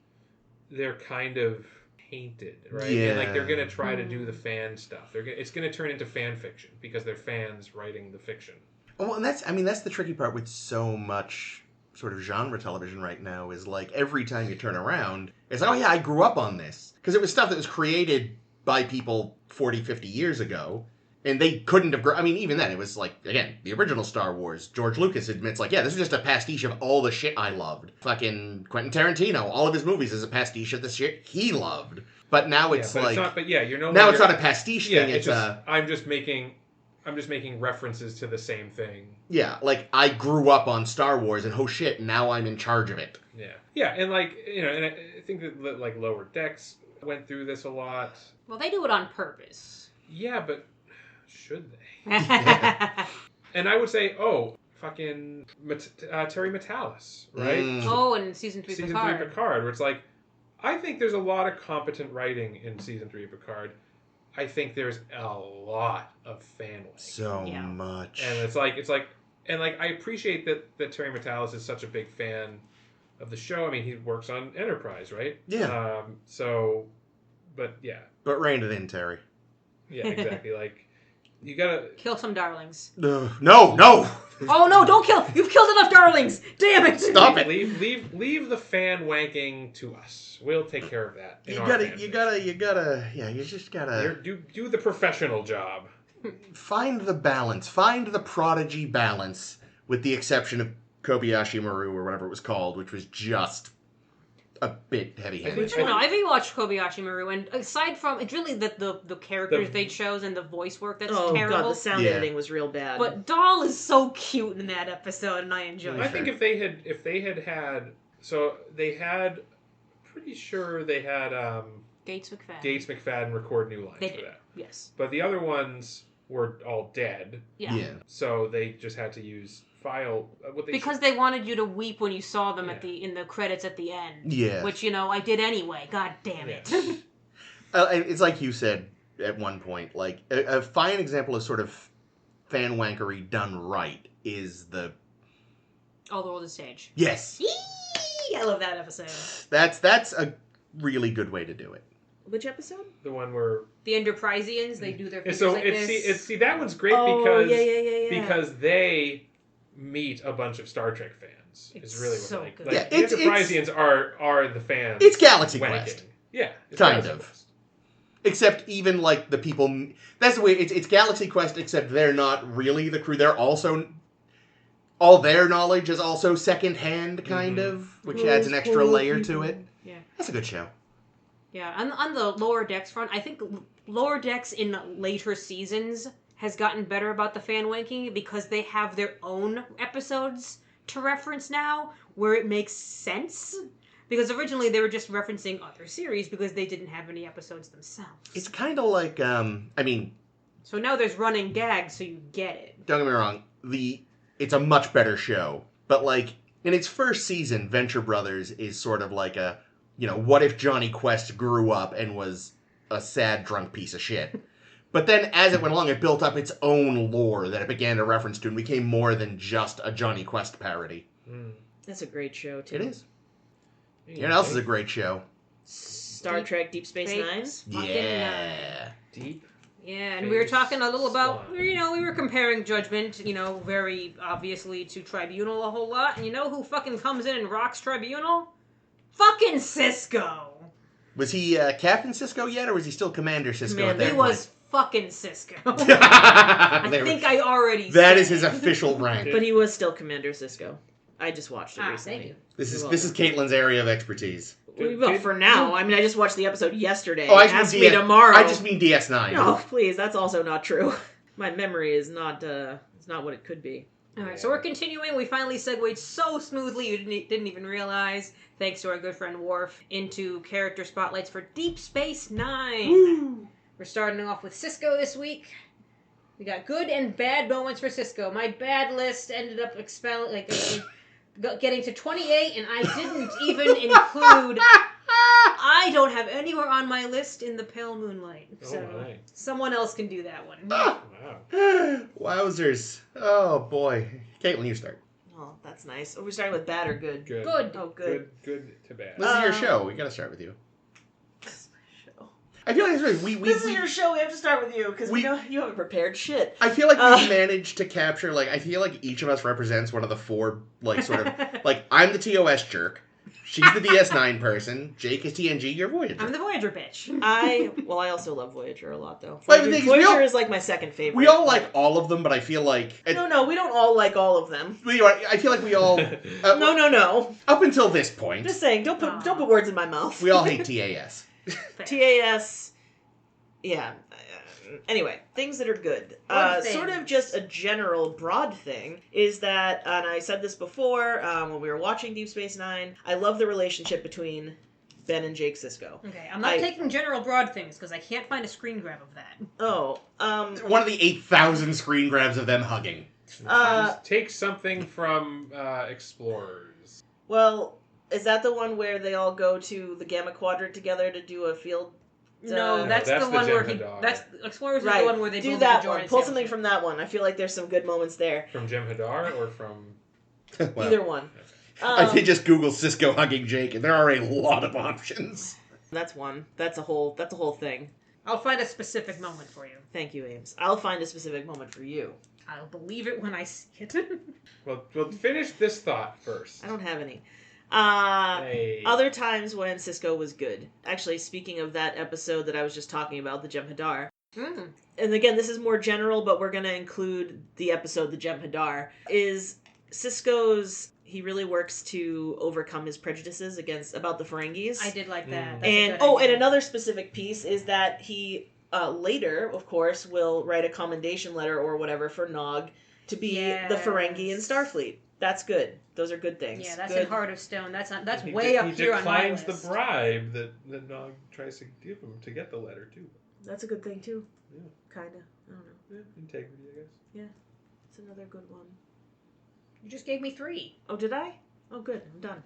A: they're kind of painted, right?
B: Yeah.
A: And like they're gonna try to do the fan stuff. It's gonna turn into fan fiction because they're fans writing the fiction.
B: Well, and that's the tricky part with so much sort of genre television right now is like every time you turn around, it's like, oh yeah, I grew up on this. Because it was stuff that was created by people 40, 50 years ago. And they couldn't have... I mean, even then, it was like, again, the original Star Wars. George Lucas admits, like, yeah, this is just a pastiche of all the shit I loved. Fucking Quentin Tarantino, all of his movies is a pastiche of the shit he loved. But now it's like... Now it's not a pastiche thing, it's a...
A: I'm just making references to the same thing.
B: Yeah, like, I grew up on Star Wars, and oh shit, now I'm in charge of it.
A: Yeah. Yeah, and like, and I think that, like, Lower Decks went through this a lot.
C: Well, they do it on purpose.
A: Yeah, but... should they? And I would say, fucking Terry Matalas, right?
C: And season 3
A: Season
C: Picard.
A: 3 Picard, where it's like, I think there's a lot of competent writing in season 3 of Picard. I think there's a lot of fan work.
B: So much.
A: And it's like, and like, I appreciate that Terry Matalas is such a big fan of the show. I mean, he works on Enterprise, right?
B: Yeah.
A: But yeah.
B: But rein it in, Terry.
A: Yeah, exactly. Like, you gotta...
C: kill some darlings.
B: No!
C: Oh, no, don't kill! You've killed enough darlings! Damn it!
B: Stop it!
A: Leave the fan wanking to us. We'll take care of that.
B: You just gotta...
A: Do the professional job.
B: Find the balance. Find the prodigy balance, with the exception of Kobayashi Maru, or whatever it was called, which was just a bit heavy-handed.
C: I don't know. I've rewatched Kobayashi Maru, and aside from it's really the characters they chose and the voice work that's terrible.
D: Oh god, the sound editing was real bad.
C: But Dahl is so cute in that episode, and I enjoyed it.
A: I think if they had so they had, pretty sure they had
C: Gates McFadden.
A: Gates McFadden record new lines for that.
C: Yes.
A: But the other ones were all dead.
C: Yeah.
A: So they just had to use
C: because they wanted you to weep when you saw them in the credits at the end.
B: Yeah.
C: Which, I did anyway. God damn it.
B: It's like you said at one point, like, a fine example of sort of fan wankery done right is the...
C: All the World is Stage.
B: Yes.
C: Yee! I love that episode.
B: That's a really good way to do it.
D: Which episode?
A: The one where...
C: The Enterpriseians, they do their fingers
A: so
C: like this.
A: See, that one's great because they meet a bunch of Star Trek fans. It's really what
C: so
A: like.
C: good.
A: Like, the Enterpriseians are the fans.
B: It's Galaxy
A: wanking.
B: Quest.
A: Yeah.
B: Kind of. Except even, like, the people... That's the way... It's Galaxy Quest, except they're not really the crew. They're also... All their knowledge is also secondhand, kind of, which adds an extra layer to it.
C: Yeah.
B: That's a good show.
C: Yeah, on the Lower Decks front, I think Lower Decks in later seasons has gotten better about the fan wanking because they have their own episodes to reference now, where it makes sense. Because originally they were just referencing other series because they didn't have any episodes themselves.
B: It's kind of like,
C: So now there's running gags, so you get it.
B: Don't get me wrong, it's a much better show. But, like, in its first season, Venture Brothers is sort of like a, what if Johnny Quest grew up and was a sad, drunk piece of shit? But then, as it went along, it built up its own lore that it began to reference to and became more than just a Johnny Quest parody.
D: That's a great show, too.
B: It is. You know what else is a great show?
D: Star Trek Deep Space Nine?
B: Yeah.
A: Deep
C: Yeah, and we were talking a little about,
A: slime.
C: we were comparing Judgment, very obviously to Tribunal a whole lot. And you know who fucking comes in and rocks Tribunal? Fucking Sisko!
B: Was he Captain Sisko yet, or was he still Commander Sisko at that
C: He
B: point?
C: was fucking Sisko. I think I already
B: That
C: said
B: is his official rank.
D: But he was still Commander Sisko. I just watched it recently.
C: Thank you.
B: This is Caitlin's area of expertise.
D: Well, for now. I mean, I just watched the episode yesterday.
B: Oh,
D: Ask me tomorrow.
B: I just mean DS9.
D: No, please. That's also not true. My memory is not. It's not what it could be.
C: All right, so we're continuing. We finally segued so smoothly you didn't even realize, thanks to our good friend Worf, into character spotlights for Deep Space Nine.
B: Woo.
C: We're starting off with Sisko this week. We got good and bad moments for Sisko. My bad list ended up getting to 28, and I didn't even include. I don't have anywhere on my list in the Pale Moonlight, so someone else can do that one.
A: Wow.
B: Wowzers! Oh boy, Caitlin, you start.
D: Oh, that's nice. Are we starting with bad or good?
A: Good.
C: Good.
D: Oh, good.
A: Good to bad.
B: This is your show. We gotta start with you.
D: This is my show.
B: I feel like
D: This is your show. We have to start with you because we know you haven't prepared shit.
B: I feel like we managed to capture. I feel like each of us represents one of the four. Sort of. I'm the TOS jerk. She's the DS9 person. Jake is TNG. You're Voyager.
C: I'm the Voyager bitch.
D: I also love Voyager a lot, though.
B: Voyager
D: is my second favorite.
B: We all like all of them, but I feel like...
D: No, we don't all like all of them.
B: I feel like we all...
D: No.
B: Up until this point...
D: Just saying, don't put words in my mouth.
B: We all hate TAS.
D: TAS... Yeah. Anyway, things that are good. Sort of just a general broad thing is that, and I said this before when we were watching Deep Space Nine, I love the relationship between Ben and Jake Sisko.
C: Okay, I'm not taking general broad things because I can't find a screen grab of that.
D: Oh,
B: one of the 8,000 screen grabs of them hugging.
A: Just take something from Explorers.
D: Well, is that the one where they all go to the Gamma Quadrant together to do a field?
C: No, that's the one where that's Explorers is the one where they
D: do that one. Pull something from that one. I feel like there's some good moments there.
A: From Jem'Hadar or from
D: either one.
B: I did just Google Sisko hugging Jake, and there are a lot of options.
D: That's one. That's a whole thing.
C: I'll find a specific moment for you.
D: Thank you, Ames. I'll find a specific moment for you.
C: I'll believe it when I see it.
A: Well, finish this thought first.
D: I don't have any.
A: Hey.
D: Other times when Sisko was good. Actually, speaking of that episode that I was just talking about, the Jem'Hadar. And again, this is more general, but we're going to include the episode, the Jem'Hadar, is Sisko's... He really works to overcome his prejudices about the Ferengis.
C: I did like that.
D: And another specific piece is that he later, of course, will write a commendation letter or whatever for Nog to be the Ferengi in Starfleet. That's good. Those are good things.
C: Yeah, that's in Heart of Stone. That's way up here on my list.
A: He declines the bribe that Nog tries to give him to get the letter, too.
D: That's a good thing, too.
A: Yeah.
D: Kinda. I don't know.
A: Yeah, integrity, I guess.
D: Yeah. It's another good one.
C: You just gave me 3.
D: Oh, did I? Oh, good. I'm done.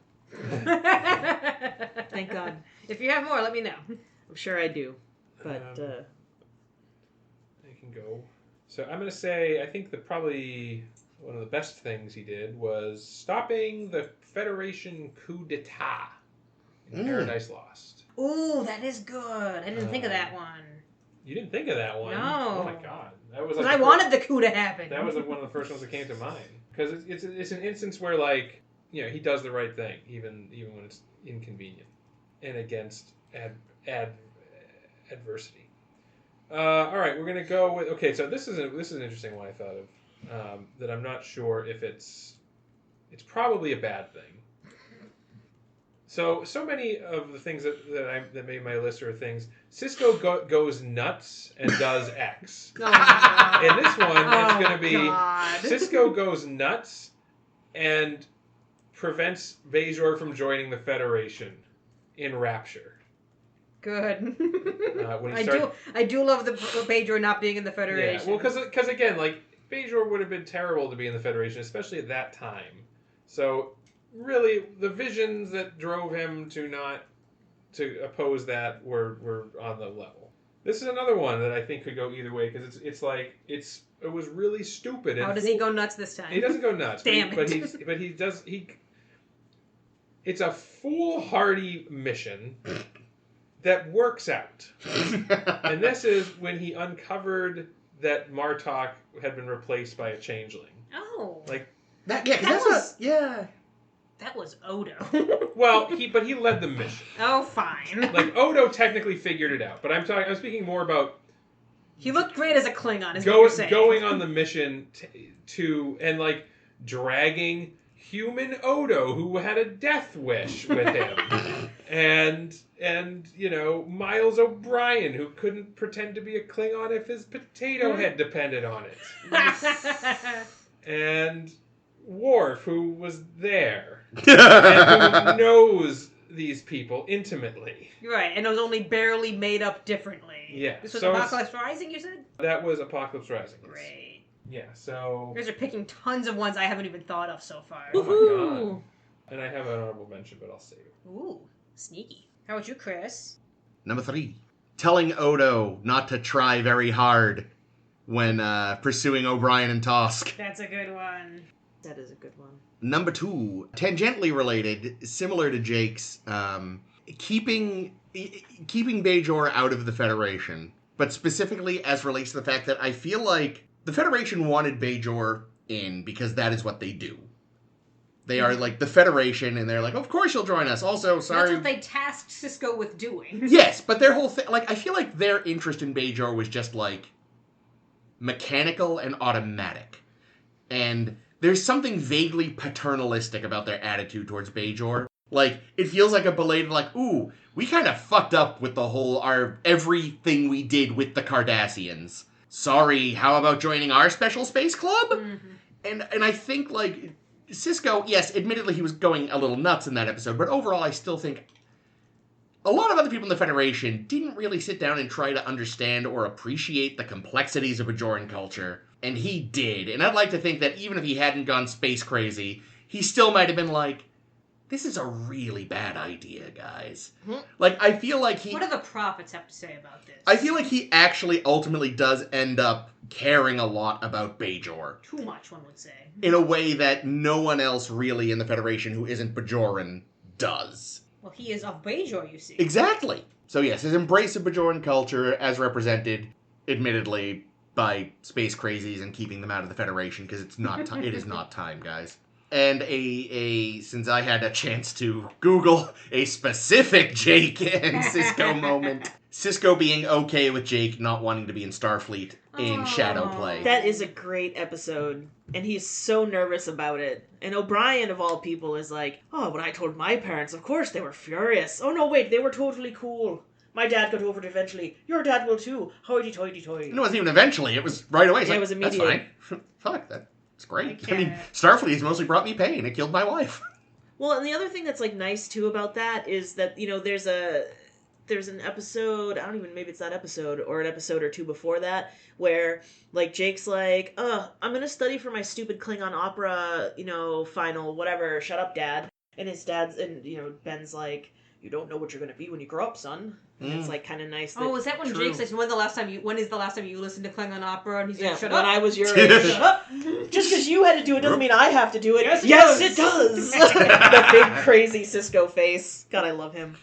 D: Thank God.
C: If you have more, let me know.
D: I'm sure I do. But,
A: I can go. So I'm going to say, I think that probably... one of the best things he did was stopping the Federation coup d'etat in Paradise Lost.
C: Ooh, that is good. I didn't think of that one.
A: You didn't think of that one?
C: No.
A: Oh my god. That was
C: I wanted the coup to happen.
A: That was one of the first ones that came to mind. Because it's an instance where, he does the right thing, even when it's inconvenient and against adversity. All right, we're going to go with... Okay, so this is an interesting one I thought of. That I'm not sure if it's probably a bad thing. So many of the things that made my list are things Sisko goes nuts and does X.
C: Oh my
A: In this one, it's going to be
C: God.
A: Sisko goes nuts and prevents Bajor from joining the Federation in Rapture.
C: Good.
A: When
C: I do love the Bajor not being in the Federation.
A: Yeah, well, because again, Bajor would have been terrible to be in the Federation, especially at that time. So, really, the visions that drove him to oppose that were on the level. This is another one that I think could go either way because it was really stupid.
C: How does he go nuts this time?
A: He doesn't go nuts.
C: Damn it!
A: But he does. It's a foolhardy mission that works out. And this is when he uncovered that Martok had been replaced by a changeling.
C: Oh.
A: Like
B: that
C: was Odo.
A: Well, he led the mission.
C: Oh, fine.
A: Like Odo technically figured it out, but I'm speaking more about.
C: He looked great as a Klingon, is what you're saying.
A: Going on the mission to and like dragging human Odo, who had a death wish with him, and Miles O'Brien, who couldn't pretend to be a Klingon if his potato head depended on it, and Worf, who was there and who knows these people intimately.
C: Right, and it was only barely made up differently.
A: Yeah.
C: This was Apocalypse Rising, you said?
A: That was Apocalypse Rising.
C: Great.
A: Yeah, so...
C: You guys are picking tons of ones I haven't even thought of so far.
A: Oh my god. And I have an honorable mention, but I'll save it.
C: Ooh, sneaky. How about you, Chris?
B: Number 3. Telling Odo not to try very hard when pursuing O'Brien and Tosk.
C: That's a good one.
D: That is a good one.
B: Number 2, tangentially related, similar to Jake's, keeping Bajor out of the Federation, but specifically as relates to the fact that I feel like the Federation wanted Bajor in because that is what they do. They are like the Federation, and they're like, of course you'll join us. Also, sorry.
C: That's what they tasked Sisko with doing.
B: Yes, but their whole thing, like, I feel like their interest in Bajor was just, like, mechanical and automatic. And there's something vaguely paternalistic about their attitude towards Bajor. Like, it feels like a belated, like, ooh, we kind of fucked up with the whole, everything we did with the Cardassians. Sorry, how about joining our special space club? Mm-hmm. And I think, like, Sisko, yes, admittedly he was going a little nuts in that episode, but overall I still think a lot of other people in the Federation didn't really sit down and try to understand or appreciate the complexities of Bajoran culture. And he did. And I'd like to think that even if he hadn't gone space crazy, he still might have been like, this is a really bad idea, guys. Mm-hmm. Like, I feel like he...
C: What do the prophets have to say about this?
B: I feel like he actually ultimately does end up caring a lot about Bajor.
C: Too much, one would say.
B: In a way that no one else really in the Federation who isn't Bajoran does.
C: Well, he is of Bajor, you see.
B: Exactly. So yes, his embrace of Bajoran culture as represented, admittedly, by space crazies and keeping them out of the Federation, because it's not it is not time, guys. And since I had a chance to Google a specific Jake and Sisko moment, Sisko being okay with Jake not wanting to be in Starfleet in Shadow Play.
D: That is a great episode, and he's so nervous about it. And O'Brien, of all people, is like, oh, when I told my parents, of course they were furious. Oh no, wait, they were totally cool. My dad got over it eventually. Your dad will too. Hoity-toity-toity.
B: No, it wasn't even eventually. It was right away.
D: It was immediate.
B: That's fine. Fuck, that's great. I mean, Starfleet has mostly brought me pain. It killed my wife.
D: Well, and the other thing that's, like, nice, too, about that is that, you know, there's an episode, I don't even, maybe it's that episode, or an episode or two before that, where, like, Jake's like, I'm gonna study for my stupid Klingon opera, you know, final, whatever, shut up, Dad. And his dad's, and, you know, Ben's like, you don't know what you're gonna be when you grow up, son. And it's, like, kind of nice that...
C: Oh, is that when Jake says, when is the last time you listened to Klingon opera? And he's like, shut up.
D: When I was your age. Shut up. Just because you had to do it doesn't mean I have to do it. Yes, it does. The big, crazy Sisko face. God, I love him.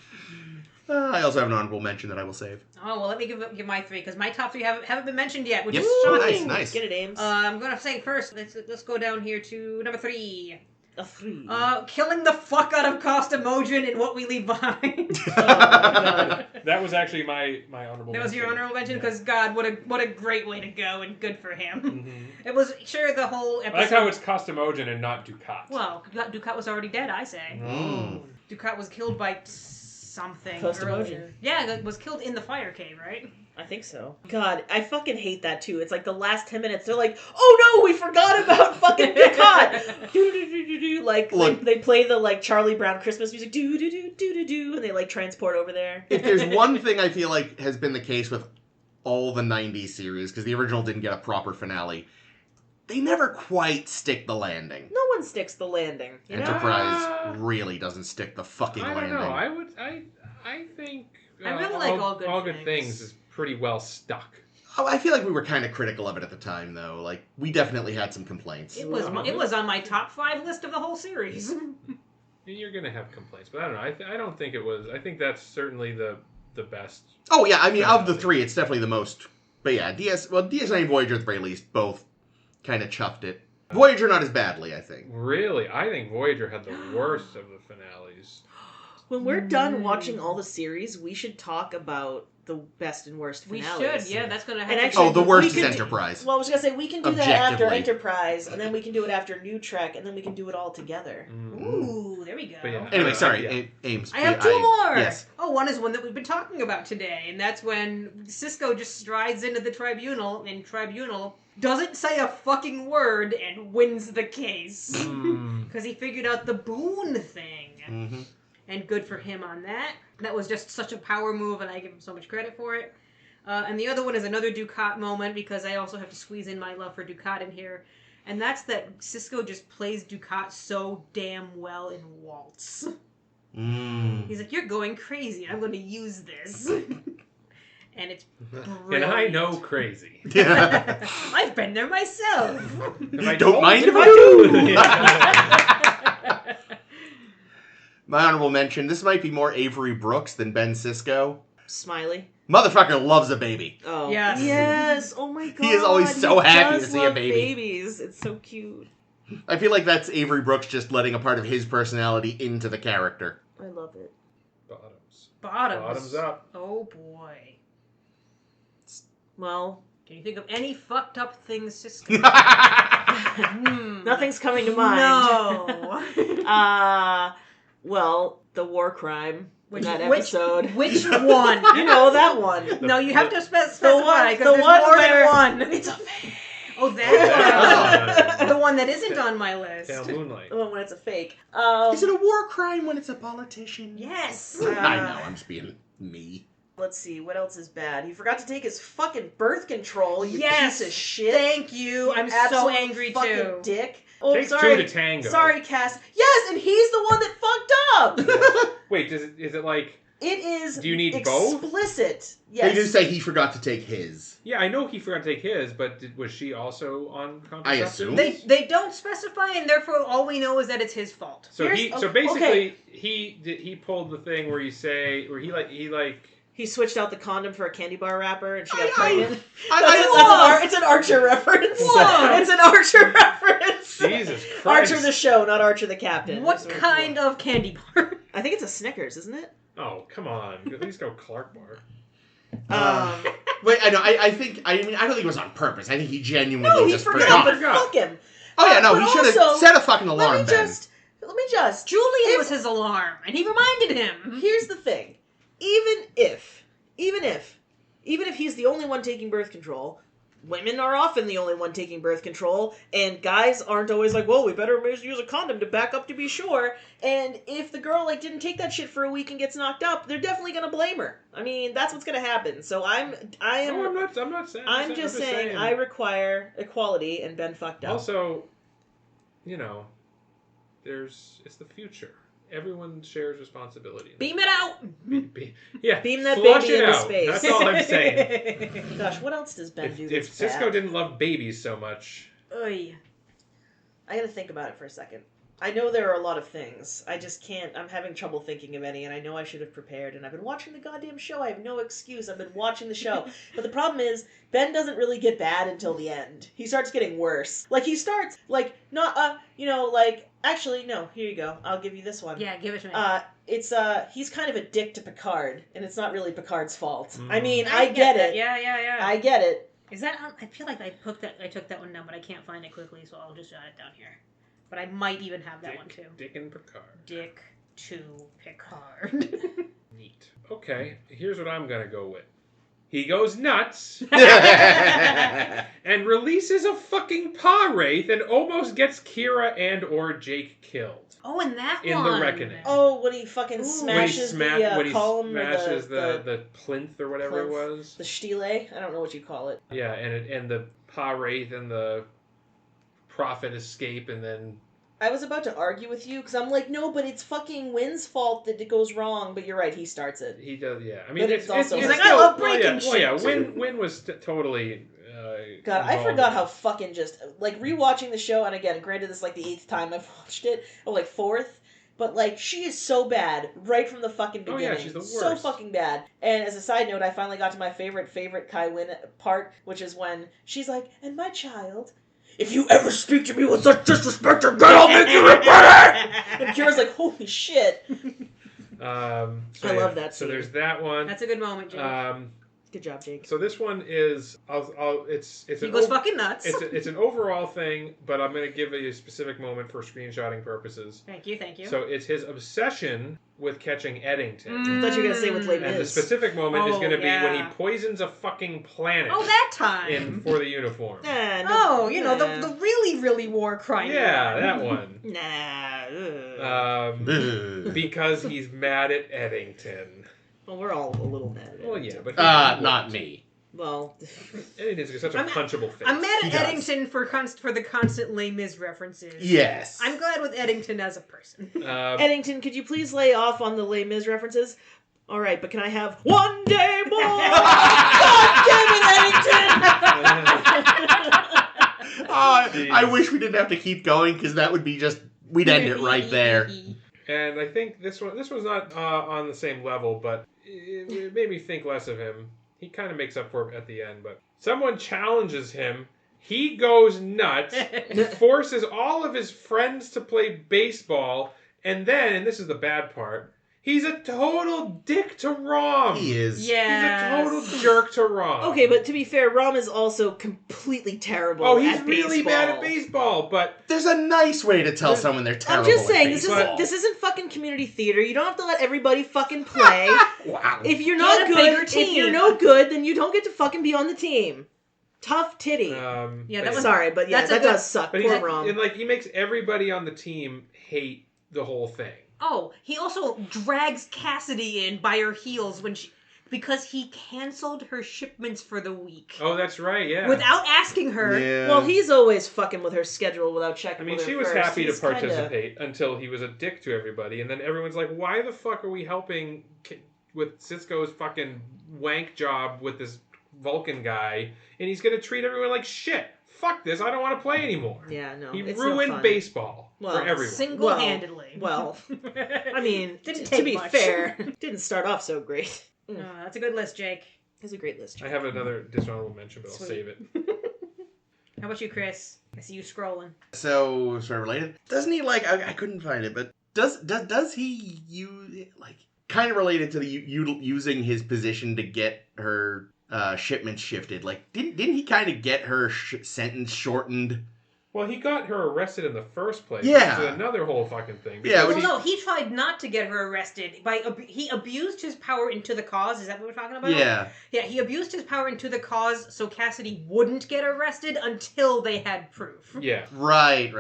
B: I also have an honorable mention that I will save.
C: Oh, well, let me give my 3, because my top 3 haven't been mentioned yet, which is
B: shocking. Nice.
D: Get it, Ames.
C: I'm going to say first, let's go down here to number 3.
D: A 3.
C: Killing the fuck out of Costa-Mogen in What We Leave Behind.
D: Oh, God.
A: That was actually my honorable mention.
C: That was your honorable mention? Because, God, what a great way to go, and good for him.
A: Mm-hmm.
C: It was, sure, the whole episode...
A: I like how it's Costa-Mogen and not Dukat.
C: Well, Dukat was already dead, I say.
B: Mm.
C: Dukat was killed by something
D: Costa-Mogen.
C: Yeah, it was killed in the fire cave, right?
D: I think so. God, I fucking hate that too. It's like the last 10 minutes, they're like, oh no, we forgot about fucking Dukat! Do-do-do-do-do-do. Like, they play the, like, Charlie Brown Christmas music, do-do-do-do-do-do, and they, like, transport over there.
B: If there's one thing I feel like has been the case with all the 90s series, because the original didn't get a proper finale, they never quite stick the landing.
D: No one sticks the landing. You know?
B: Enterprise really doesn't stick the fucking landing.
A: I don't know. I think...
C: I really like All Good
A: Things is pretty well stuck.
B: Oh, I feel like we were kind of critical of it at the time, though. Like, we definitely had some complaints.
C: It was on my top 5 list of the whole series.
A: You're gonna have complaints, but I don't know. I don't think it was. I think that's certainly the the best.
B: Oh yeah, I mean of the three, it's definitely the most. But yeah, DS9 and Voyager at the very least both kind of chuffed it. Voyager not as badly, I think.
A: Really, I think Voyager had the worst of the finales.
D: When we're done watching all the series, we should talk about the best and worst finales.
C: We should, yeah, that's going to happen.
D: And actually,
B: the worst is Enterprise.
D: Well, I was going to say, we can do that after Enterprise, and then we can do it after New Trek, and then we can do it all together.
C: Ooh, there we go.
A: Yeah,
B: anyway, sorry, Ames.
C: I have two more!
B: Yes.
C: Oh, one is one that we've been talking about today, and that's when Sisko just strides into the Tribunal, and Tribunal doesn't say a fucking word and wins the case. Because he figured out the boon thing.
B: Mm-hmm.
C: And good for him on that. That was just such a power move, and I give him so much credit for it. And the other one is another Dukat moment, because I also have to squeeze in my love for Dukat in here. And that's that Sisko just plays Dukat so damn well in Waltz. He's like, you're going crazy. I'm going to use this. And it's brilliant.
A: And I know crazy.
C: I've been there myself.
B: Don't mind if I do. My honorable mention, this might be more Avery Brooks than Ben Sisko.
D: Smiley.
B: Motherfucker loves a baby.
D: Oh.
C: Yes.
D: Yes. Oh my god.
B: He is always so happy to see a baby.
D: Babies. It's so cute.
B: I feel like that's Avery Brooks just letting a part of his personality into the character.
D: I love it.
A: Bottoms up.
C: Oh boy.
D: Well,
C: can you think of any fucked up things Sisko?
D: Nothing's coming to mind.
C: No.
D: Well, the war crime. That episode.
C: Which one?
D: You know that one.
C: No, you have to specify because there's
D: one
C: more
D: where
C: than one.
D: It's a fake.
C: Oh, that one. The one that isn't on my list.
A: Pale Moonlight.
D: The one when it's a fake.
B: Is it a war crime when it's a politician?
C: Yes.
B: I know, I'm just being me.
D: Let's see, what else is bad? He forgot to take his fucking birth control, you
C: yes.
D: piece of shit.
C: Thank you. I'm so angry
D: fucking
C: too.
D: Dick. Oh,
A: Takes
D: sorry.
A: two to tango.
D: Sorry, Cass. Yes, and he's the one that fucked up.
A: Wait, is it like...
D: It is
A: Do you need both?
D: Explicit. Yes.
B: They do say he forgot to take his.
A: Yeah, I know he forgot to take his, but was she also on contraceptives?
B: I assume.
C: They don't specify, and therefore all we know is that it's his fault.
A: So basically he pulled the thing where he
D: switched out the condom for a candy bar wrapper, and she got
B: pregnant.
D: It's an Archer reference. It's an Archer reference.
A: Jesus Christ.
D: Archer the show, not Archer the captain.
C: What kind of candy bar?
D: I think it's a Snickers, isn't it?
A: Oh, come on. At least go Clark bar.
B: Wait, I know. I don't think it was on purpose. I think he genuinely just
D: forgot. But fuck him.
B: Oh yeah, no, he should have set a fucking alarm.
D: Let me just.
C: Julian was his alarm, and he reminded him.
D: Here's the thing: even if he's the only one taking birth control, women are often the only one taking birth control, and guys aren't always like, well, we better use a condom to back up to be sure. And if the girl didn't take that shit for a week and gets knocked up, they're definitely gonna blame her. I mean, that's what's gonna happen. So I'm not saying. I'm just saying I require equality, and Ben fucked up.
A: Also, it's the future. Everyone shares responsibility.
C: Beam it out!
D: Beam that
A: Flush
D: baby
A: it
D: into
A: out.
D: space.
A: That's all I'm saying.
D: Gosh, what else does Ben do
A: If
D: that's
A: Sisko
D: bad?
A: didn't love babies so much...
C: Oy.
D: I gotta think about it for a second. I know there are a lot of things. I just can't. I'm having trouble thinking of any, and I know I should have prepared, and I've been watching the goddamn show. I have no excuse. I've been watching the show. But the problem is, Ben doesn't really get bad until the end. He starts getting worse. He starts, actually, no, here you go. I'll give you this one.
C: Yeah, give it to me.
D: He's kind of a dick to Picard, and it's not really Picard's fault. I mean,
C: I
D: get it.
C: Yeah.
D: I get it.
C: Is that I feel like I took that one down, but I can't find it quickly, so I'll just jot it down here. But I might even have that one too.
A: Dick and Picard.
C: Dick to Picard.
A: Neat. Okay, here's what I'm gonna go with. He goes nuts and releases a fucking paw wraith and almost gets Kira and or Jake killed.
C: Oh, and that
A: in
C: one.
A: The Reckoning.
D: Oh, when he fucking smashes the column,
A: smashes the plinth or whatever it was.
D: The stele? I don't know what you call it.
A: Yeah, and the paw wraith and the prophet escape, and then...
D: I was about to argue with you, because I'm like, no, but it's fucking Wynn's fault that it goes wrong, but you're right, he starts it.
A: He does, yeah. I mean,
D: but it's also...
C: He's like, I love breaking shit.
A: Well, yeah, Wynn was totally...
D: God, I forgot how fucking just... rewatching the show, and again, granted this is the 8th time I've watched it, or 4th, but like she is so bad right from the fucking beginning.
A: Oh yeah, she's the worst.
D: So fucking bad. And as a side note, I finally got to my favorite Kai Wynn part, which is when she's like, "And my child, if you ever speak to me with such disrespect again, I'll make you regret it!" And Kira's like, "Holy shit."
A: I
D: love that scene.
A: So there's that one.
C: That's a good moment, Jake.
D: Good job, Jake.
A: So this one is, it's
C: he goes fucking nuts.
A: It's an overall thing, but I'm going to give a specific moment for screenshotting purposes.
C: Thank you.
A: So it's his obsession with catching Eddington.
D: I thought you were going to say with Les Mis.
A: And the specific moment is going to be when he poisons a fucking planet.
C: Oh, that time.
A: For the uniform.
C: The really, really war crime.
A: Yeah, that one.
D: Nah.
A: Because he's mad at Eddington.
D: Well, we're all a little mad at it.
A: Well, yeah, but...
B: not me.
D: Well...
A: Eddington's such a punchable face.
C: I'm mad at Eddington for the constant Les Mis references.
B: Yes.
C: I'm glad with Eddington as a person.
D: Eddington, could you please lay off on the Les Mis references? All right, but can I have one day more? God damn it, Eddington!
B: I wish we didn't have to keep going, because that would be just... We'd end it right there.
A: And I think this one's not on the same level, but it made me think less of him. He kind of makes up for it at the end, but someone challenges him. He goes nuts. He forces all of his friends to play baseball, and then, and this is the bad part, he's a total dick to Rom.
B: He is.
C: Yeah.
A: He's a total jerk to Rom.
D: Okay, but to be fair, Rom is also completely terrible at baseball.
A: Oh, he's really bad at baseball, but...
B: There's a nice way to tell someone they're terrible
D: I'm just saying,
B: at
D: this isn't fucking community theater. You don't have to let everybody fucking play.
B: Wow.
D: If you're not good, if you're no good, then you don't get to fucking be on the team. Tough titty. Sorry, but yeah, that does suck. Poor Rom.
A: And he makes everybody on the team hate the whole thing.
C: Oh, he also drags Cassidy in by her heels because he canceled her shipments for the week.
A: Oh, that's right, yeah.
C: Without asking her.
B: Yeah.
D: Well, he's always fucking with her schedule without checking.
A: I mean, she was happy to participate until he was a dick to everybody, and then everyone's like, "Why the fuck are we helping with Sisko's fucking wank job with this Vulcan guy, and he's gonna treat everyone like shit? Fuck this! I don't want to play anymore."
D: Yeah, no,
A: he ruined baseball for everyone.
C: Single-handedly.
D: Well, I mean,
C: didn't
D: to be fair, didn't start off so great.
C: No, that's a good list, Jake.
D: It's a great list, Jake.
A: I have another dishonorable mention, but I'll save it.
C: How about you, Chris? I see you scrolling.
B: So, sort of related. Doesn't he I couldn't find it, but does he use kind of related to the using his position to get her shipments shifted? Didn't he kind of get her sentence shortened?
A: Well, he got her arrested in the first place.
B: Yeah.
A: Which is another whole fucking thing.
B: Yeah.
C: Well, he tried not to get her arrested. He abused his power into the cause. Is that what we're talking about?
B: Yeah.
C: Yeah, he abused his power into the cause so Cassidy wouldn't get arrested until they had proof.
A: Yeah.
B: Right.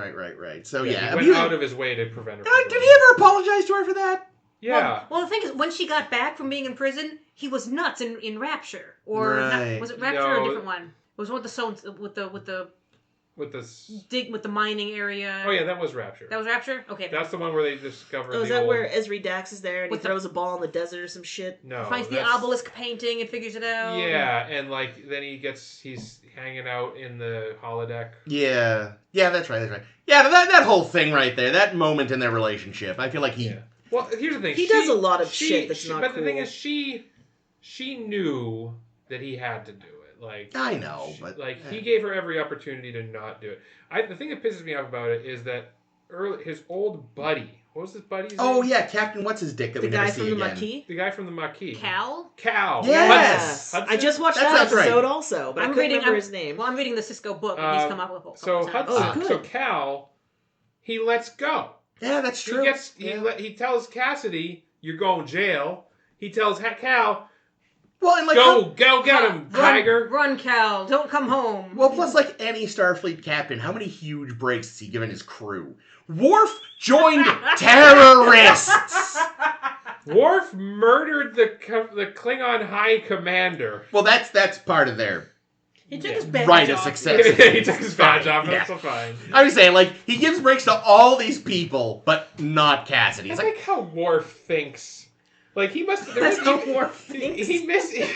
B: So, yeah.
A: He went out of his way to prevent her.
B: Did he ever apologize to her for that?
A: Yeah.
C: Well, the thing is, when she got back from being in prison, he was nuts in Rapture. Or was it Rapture or a different one? It was with the mining area.
A: Oh yeah, that was Rapture.
C: That was Rapture? Okay.
A: That's the one where they discover.
D: Oh, is that where Ezri Dax is there and he throws a ball in the desert or some shit?
A: No.
C: Finds the obelisk painting and figures it out.
A: Yeah, and then he's hanging out in the holodeck.
B: Yeah, that's right. Yeah, that whole thing right there, that moment in their relationship, I feel like he.
A: Yeah. Well, here's the thing.
D: He does a lot of shit that's not cool.
A: But the thing is, she knew that he had to do it.
B: I know, but
A: he gave her every opportunity to not do it. The thing that pisses me off about it is that his old buddy. What was his buddy's name?
B: Oh yeah, Captain what's his dick that we never see again.
A: The guy from the Maquis.
C: Cal.
B: Yes.
D: I just watched that episode also, but I couldn't remember his name.
C: Well, I'm reading the Sisko book, and he's come up with a
A: so
C: good.
A: So Cal, he lets go.
B: Yeah, that's true.
A: He tells Cassidy, "You're going to jail." He tells Cal,
B: well, and
A: go get him, Tiger.
C: Run, Cal. Don't come home.
B: Well, plus, any Starfleet captain, how many huge breaks has he given his crew? Worf joined terrorists.
A: Worf murdered the Klingon High Commander.
B: Well, that's part of their.
C: He took his badge
B: right
C: off.
B: of success.
A: He took his badge off. That's fine.
B: I was saying, he gives breaks to all these people, but not Cassidy.
A: It's like how Worf thinks. He must.
C: That's how Worf thinks.
A: He missed. Eat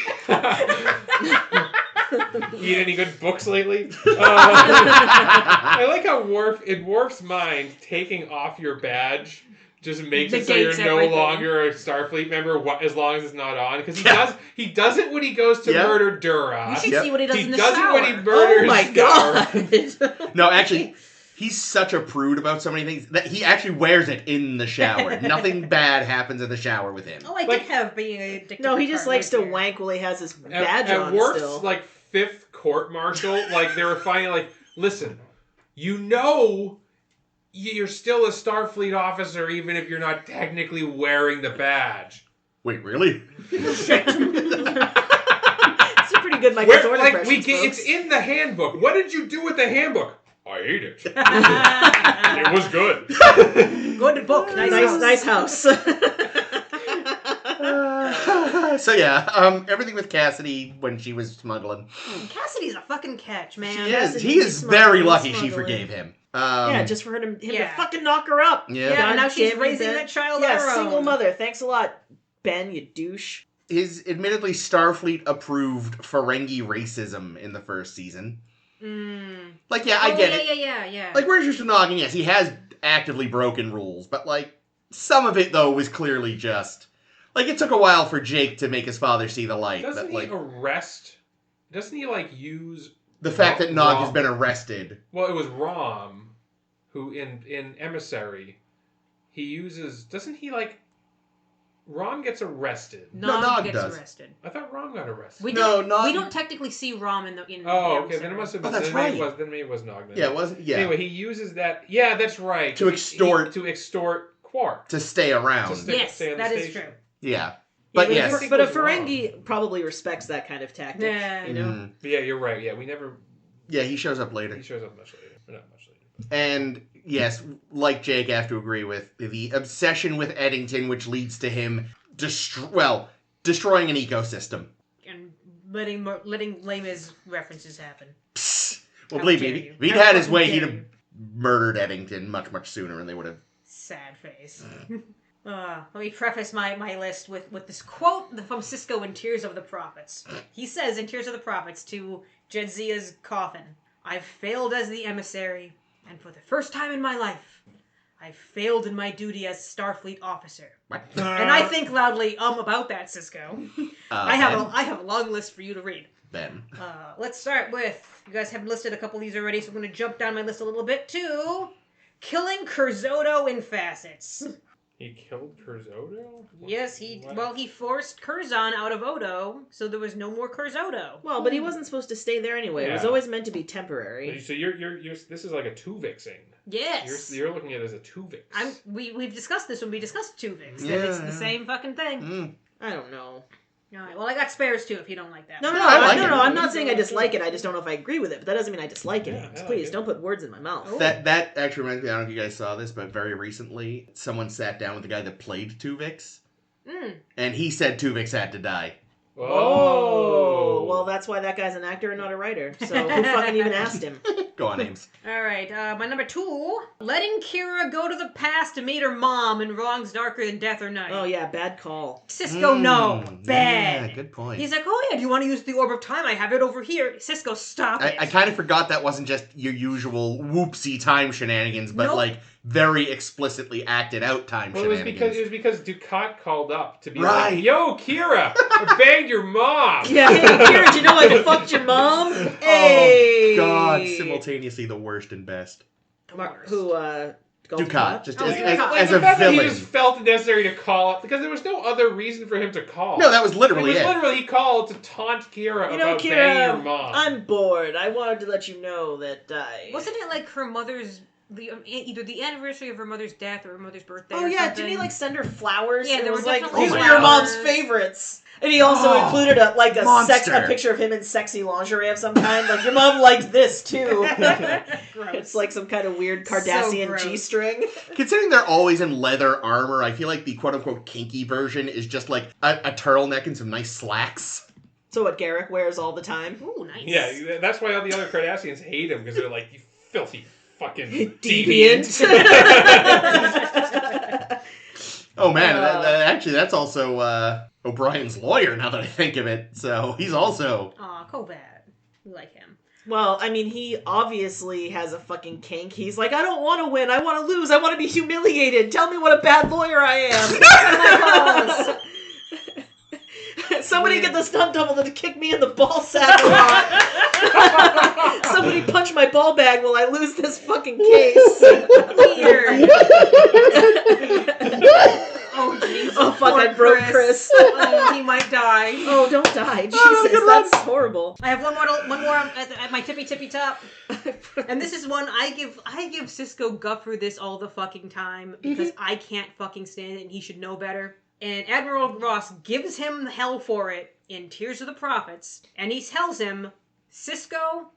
A: any good books lately? I like how in Worf's mind, taking off your badge just makes it so you're no longer a Starfleet member as long as it's not on. Because he does it when he goes to murder Dura.
C: You should see what he does in the
A: shower. He does it when he
C: Oh
A: murders
C: my God.
B: No, actually, he's such a prude about so many things that he actually wears it in the shower. Nothing bad happens in the shower with him.
C: Oh, I did have being addicted.
D: No, he just likes to wank while he has his badge on
A: Worf's,
D: still.
A: like, 5th court-martial, like, they were finally like, listen, you know you're still a Starfleet officer even if you're not technically wearing the badge.
B: Wait, really?
D: It's a pretty good Michael Jordan impression,
A: it's in the handbook. What did you do with the handbook? I ate it. It was good.
C: Good book.
D: Nice house.
B: So yeah, everything with Cassidy when she was smuggling.
C: Cassidy's a fucking catch, man.
B: He is very lucky she forgave him.
D: Just for him to fucking knock her up.
C: Yeah, and now she's raising that child on her own.
D: Single mother. Thanks a lot, Ben, you douche.
B: His admittedly Starfleet approved Ferengi racism in the first season. Like, I get it.
C: Yeah.
B: Like, where's your Noggin? Yes, he has actively broken rules, but like some of it though was clearly just like it took a while for Jake to make his father see the light.
A: Doesn't he use
B: the fact that Nog has been arrested?
A: Well, it was Rom who in Emissary he uses. Doesn't he like? Rom gets arrested.
C: Nog gets arrested.
A: I thought Rom got arrested.
C: We don't technically see Rom in the.
A: Okay. Then it must have been.
B: That's right.
A: Then maybe it was Nog. Then.
B: Yeah, it wasn't. Yeah.
A: Anyway, he uses that. Yeah, that's right.
B: To extort
A: Quark
B: to stay around.
C: Yes, that is true.
B: Yeah. But yes.
D: But a Ferengi probably respects that kind of tactic.
C: Yeah.
D: You know?
A: Yeah, you're right. Yeah, we never.
B: Yeah, he shows up later.
A: He shows up much later. But not much later.
B: And yes, like Jake, I have to agree with the obsession with Eddington, which leads to him destroying an ecosystem.
C: And letting lame-as references happen.
B: Psst. Well, believe me, if he'd had his way, he'd have murdered Eddington much, much sooner, and they would have...
C: Sad face. Let me preface my list with this quote from Sisko in Tears of the Prophets. He says in Tears of the Prophets to Jadzia's coffin, "I've failed as the emissary, and for the first time in my life, I've failed in my duty as Starfleet officer." And I think loudly, about that, Sisko. I have a long list for you to read.
B: Ben.
C: Let's start with, you guys have listed a couple of these already, so I'm going to jump down my list a little bit to killing Curzotto in facets.
A: He killed Curzotto?
C: Yes, he forced Curzon out of Odo, so there was no more Curzotto.
D: Well, but he wasn't supposed to stay there anyway. Yeah. It was always meant to be temporary.
A: So you're this is like a Tuvixing.
C: Yes.
A: You're looking at it as a Tuvix.
C: We've discussed this when we discussed Tuvix. Yeah. That it's the same fucking thing.
D: I don't know.
C: All right. Well, I got spares too. If you don't like that.
D: No. I'm not saying I dislike it. I just don't know if I agree with it. But that doesn't mean I dislike it. Please don't put words in my mouth.
B: Oh. That actually reminds me. I don't know if you guys saw this, but very recently, someone sat down with the guy that played Tuvix, and he said Tuvix had to die.
D: Oh, well, that's why that guy's an actor and not a writer. So who fucking even asked him?
B: Go on, Ames.
C: All right, my number 2, letting Kira go to the past to meet her mom in Wrongs Darker Than Death or Night.
D: Oh yeah, bad call.
C: Sisko, no, bad.
B: Yeah, good point.
C: He's like, oh yeah, do you want to use the Orb of Time? I have it over here. Sisko, stop it.
B: I kind of forgot that wasn't just your usual whoopsie time shenanigans, but like very explicitly acted out time shenanigans.
A: It was because Ducat called up to be like, "Yo, Kira, I banged your mom."
D: Yeah, hey, Kira, do you know I fucked your mom? Hey.
B: Oh God, simultaneously the worst and best. Ducat, just as a villain.
A: He just felt it necessary to call up because there was no other reason for him to call.
B: No, that was literally it.
A: Literally, he called to taunt Kira about banging your mom.
D: I'm bored. I wanted to let you know that
C: wasn't it like her mother's either the anniversary of her mother's death or her mother's birthday?
D: Oh yeah, didn't he like send her flowers?
C: Yeah, there was like
D: these were your mom's favorites. And he also included a picture of him in sexy lingerie of some kind. Like, your mom liked this, too. It's like some kind of weird Cardassian G-string.
B: Considering they're always in leather armor, I feel like the quote-unquote kinky version is just like a turtleneck and some nice slacks.
D: So what Garrick wears all the time.
C: Ooh, nice.
A: Yeah, that's why all the other Cardassians hate him, because they're like, you filthy fucking
D: deviant.
B: Oh man, actually that's also O'Brien's lawyer now that I think of it. So he's also...
C: Aw, Kobat. We like him.
D: Well, I mean, he obviously has a fucking kink. He's like, I don't want to win. I want to lose. I want to be humiliated. Tell me what a bad lawyer I am. Somebody get the stunt double to kick me in the ball sack a lot. Somebody punch my ball bag while I lose this fucking case.
C: Weird. Oh, Jesus.
D: Oh, fuck, I broke Chris.
C: Oh, he might die.
D: Oh, don't die. Jesus, that's horrible.
C: I have one more at my tippy top. And this is one I give Sisko guff for this all the fucking time because I can't fucking stand it and he should know better. And Admiral Ross gives him hell for it in Tears of the Prophets. And he tells him, Sisko,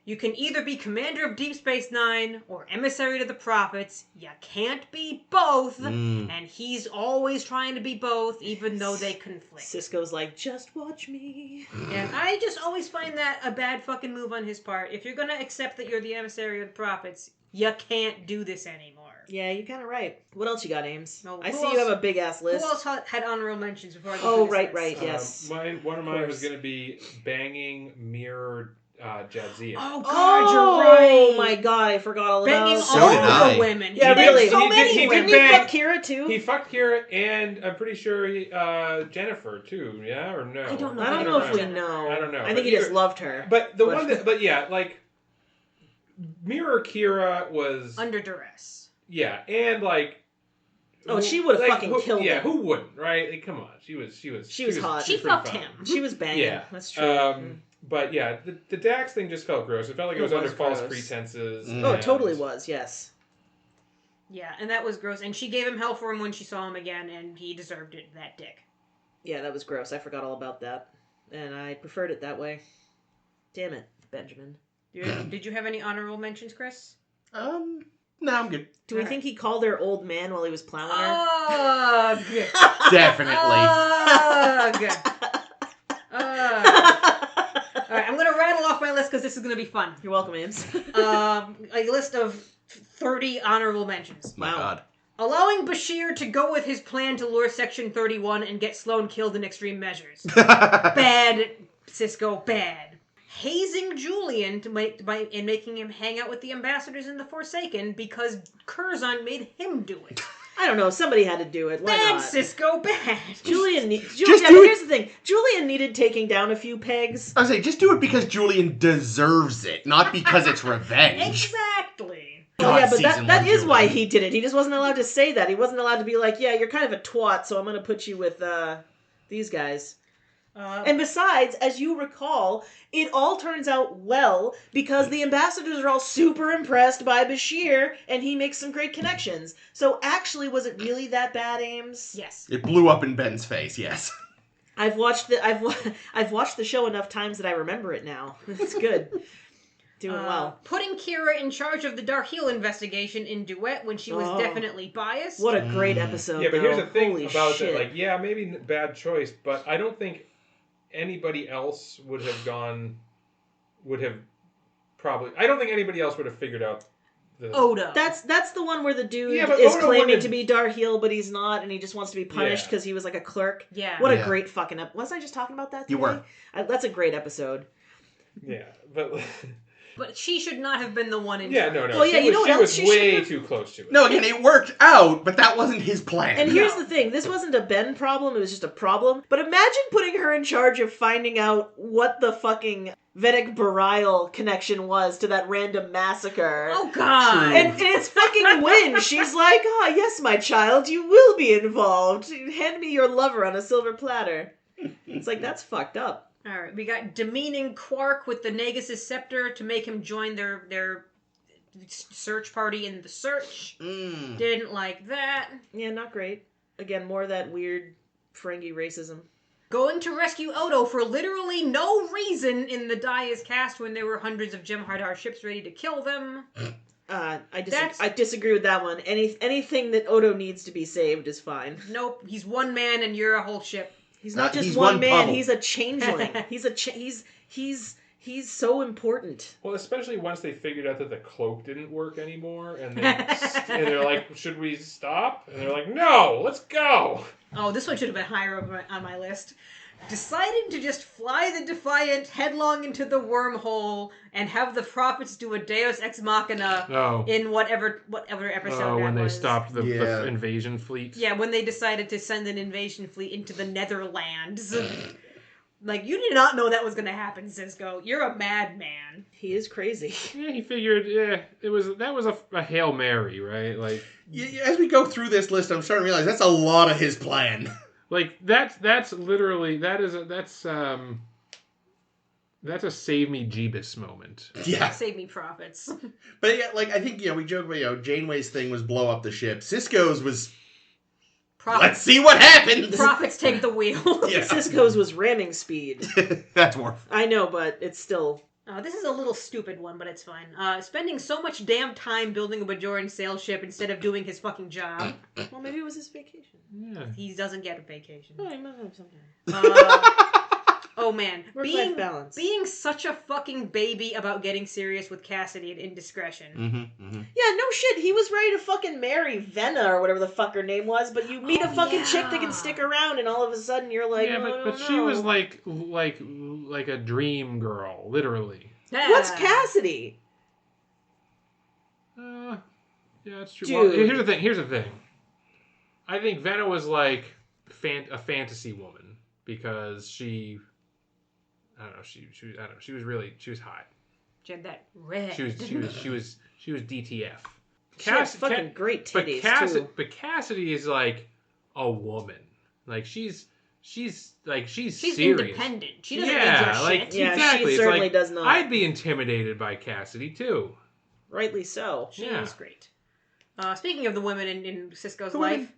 C: you can either be commander of Deep Space Nine or emissary to the Prophets. You can't be both. And he's always trying to be both, even though they conflict.
D: Sisko's like, just watch me.
C: And I just always find that a bad fucking move on his part. If you're going to accept that you're the emissary of the Prophets, you can't do this anymore.
D: Yeah, you're kind of right. What else you got, Ames?
C: No,
D: I see you have a big ass list.
C: Who else had honorable mentions before I go
D: Oh,
C: through this
D: right,
C: list?
D: yes.
A: One of mine was going to be banging mirrored Jadzia.
C: Oh, God, you're right.
D: Oh, my God, I forgot all about
C: Banging
D: that.
B: So
C: all
B: did I.
C: the women.
D: Yeah,
C: He did
D: really.
C: so many
A: he
C: women.
A: did
D: Didn't he
A: bang-
D: fuck Kira, too?
A: He fucked Kira and I'm pretty sure Jennifer too, yeah or no?
C: I don't know.
D: I don't know if we know.
A: I don't know.
D: I think
A: But
D: he just loved her.
A: But yeah, like Mirror Kira was
C: Under duress.
A: yeah, and like
D: Oh, she would have fucking killed him.
A: Yeah, who wouldn't, right? Like, come on, she was
D: hot.
C: She
A: pretty
C: fucked
A: fun.
C: him.
D: She was banging.
A: Yeah.
D: That's true.
A: But yeah, the Dax thing just felt gross. It felt like it was under false pretenses.
D: Oh, it
A: and-
D: totally was, yes.
C: Yeah, and that was gross. And she gave him hell for him when she saw him again, and he deserved it, that dick.
D: Yeah, that was gross. I forgot all about that. And I preferred it that way. Damn it, Benjamin.
C: Did you have any honorable mentions, Chris?
B: No, I'm good.
D: Do we think he called her old man while he was plowing her?
C: Ugh.
B: Definitely.
C: Ugh. All right, I'm going to rattle off my list because this is going to be fun.
D: You're welcome, Ames.
C: A list of 30 honorable mentions.
B: My God.
C: Allowing Bashir to go with his plan to lure Section 31 and get Sloane killed in extreme measures. Bad, Sisko, bad. Hazing Julian and making him hang out with the ambassadors in the Forsaken because Curzon made him do it.
D: I don't know. Somebody had to do it. Why
C: Bad,
D: not?
C: Sisko, bad.
D: Julian,
B: Just
D: but
B: do it.
D: here's the thing. Julian needed taking down a few pegs.
B: I was saying, just do it because Julian deserves it, not because it's revenge.
C: Exactly.
D: Oh, yeah, but
B: season
D: that
B: one
D: is why
B: Julian.
D: he did it. He just wasn't allowed to say that. He wasn't allowed to be like, yeah, you're kind of a twat, so I'm going to put you with these guys. And besides, as you recall, it all turns out well because the ambassadors are all super impressed by Bashir and he makes some great connections. So actually, was it really that bad, Ames?
C: Yes.
B: It blew up in Ben's face, yes.
D: I've watched the show enough times that I remember it now. It's good. Doing well.
C: Putting Kira in charge of the Darkhill investigation in Duet when she was definitely biased.
D: What a great episode.
A: Yeah, but here's
D: though.
A: the thing
D: Holy
A: about
D: shit.
A: it. Like, yeah, maybe bad choice, but I don't think anybody else would have figured out the...
C: Odo.
D: That's the one where the dude
A: Yeah, but
D: is
A: Odo
D: claiming
A: wouldn't-
D: to be Darkhill, but he's not, and he just wants to be punished
A: Yeah.
D: because he was like a clerk.
C: Yeah.
D: What a
B: Yeah.
D: great fucking episode. Wasn't I just talking about that today?
B: You were.
D: That's a great episode.
A: Yeah, but...
C: But she should not have been the one in
A: yeah,
C: charge.
A: no.
D: Well, yeah,
A: she
D: you know
A: was,
D: what else
A: she
D: she
A: was way
D: should've-
A: too close to it.
B: No, again, it worked out, but that wasn't his plan.
D: And here's the thing, this wasn't a Ben problem, it was just a problem. But imagine putting her in charge of finding out what the fucking Vedic Burial connection was to that random massacre.
C: Oh, God.
B: True.
D: And it's fucking Wynn. She's like, oh, yes, my child, you will be involved. Hand me your lover on a silver platter. It's like, that's fucked up.
C: All right, we got demeaning Quark with the Nagus' scepter to make him join their search party in the search. Didn't like that.
D: Yeah, not great. Again, more of that weird Ferengi racism.
C: Going to rescue Odo for literally no reason in the Dias cast when there were hundreds of Jem'Hadar ships ready to kill them.
D: I disagree with that one. Anything that Odo needs to be saved is fine.
C: Nope, he's one man and you're a whole ship.
D: He's not just
B: he's
D: one
B: one
D: man.
B: puddle.
D: He's a changeling. He's so important.
A: Well, especially once they figured out that the cloak didn't work anymore, and they're like, should we stop? And they're like, no, let's go.
C: Oh, this one should have been higher on my list. deciding to just fly the Defiant headlong into the wormhole and have the Prophets do a Deus Ex Machina in whatever episode that
A: when they
C: was.
A: stopped the invasion fleet.
C: Yeah, when they decided to send an invasion fleet into the Netherlands. Like, you did not know that was going to happen, Sisko. You're a madman.
D: He is crazy.
A: Yeah, he figured, that was a Hail Mary, right? Like,
B: as we go through this list, I'm starting to realize that's a lot of his plan.
A: Like, that's literally, that's a Save Me Jeebus moment.
B: Yeah.
C: Save me, Prophets.
B: But yeah, like, I think, we joke about, Janeway's thing was blow up the ship. Sisko's was, let's see what happens!
C: Prophets take the wheel.
B: Yeah.
D: Sisko's was ramming speed.
B: That's more.
D: I know, but it's still...
C: This is a little stupid one, but it's fine. Spending so much damn time building a Bajoran sail ship instead of doing his fucking job.
D: Well, maybe it was his vacation.
A: Yeah.
C: He doesn't get a vacation.
D: Oh, he might have sometime.
C: Oh man,
D: Work-life balance.
C: Being such a fucking baby about getting serious with Cassidy at indiscretion.
D: Yeah, no shit. He was ready to fucking marry Venna or whatever the fuck her name was, but you meet a fucking chick that can stick around, and all of a sudden you're like,
A: but she was like a dream girl, literally.
C: Yeah.
D: What's Cassidy?
A: Yeah, that's true.
D: Dude.
A: Well, here's the thing. I think Venna was like a fantasy woman because she. I don't know. She was hot.
C: She had that red.
A: She was DTF.
D: She had fucking great titties too.
A: But Cassidy is like a woman. Like she's serious.
C: Independent. She doesn't need your shit.
D: Yeah,
A: exactly.
D: she certainly does not.
A: I'd be intimidated by Cassidy too.
D: Rightly so.
C: She's great. Speaking of the women in Sisko's life,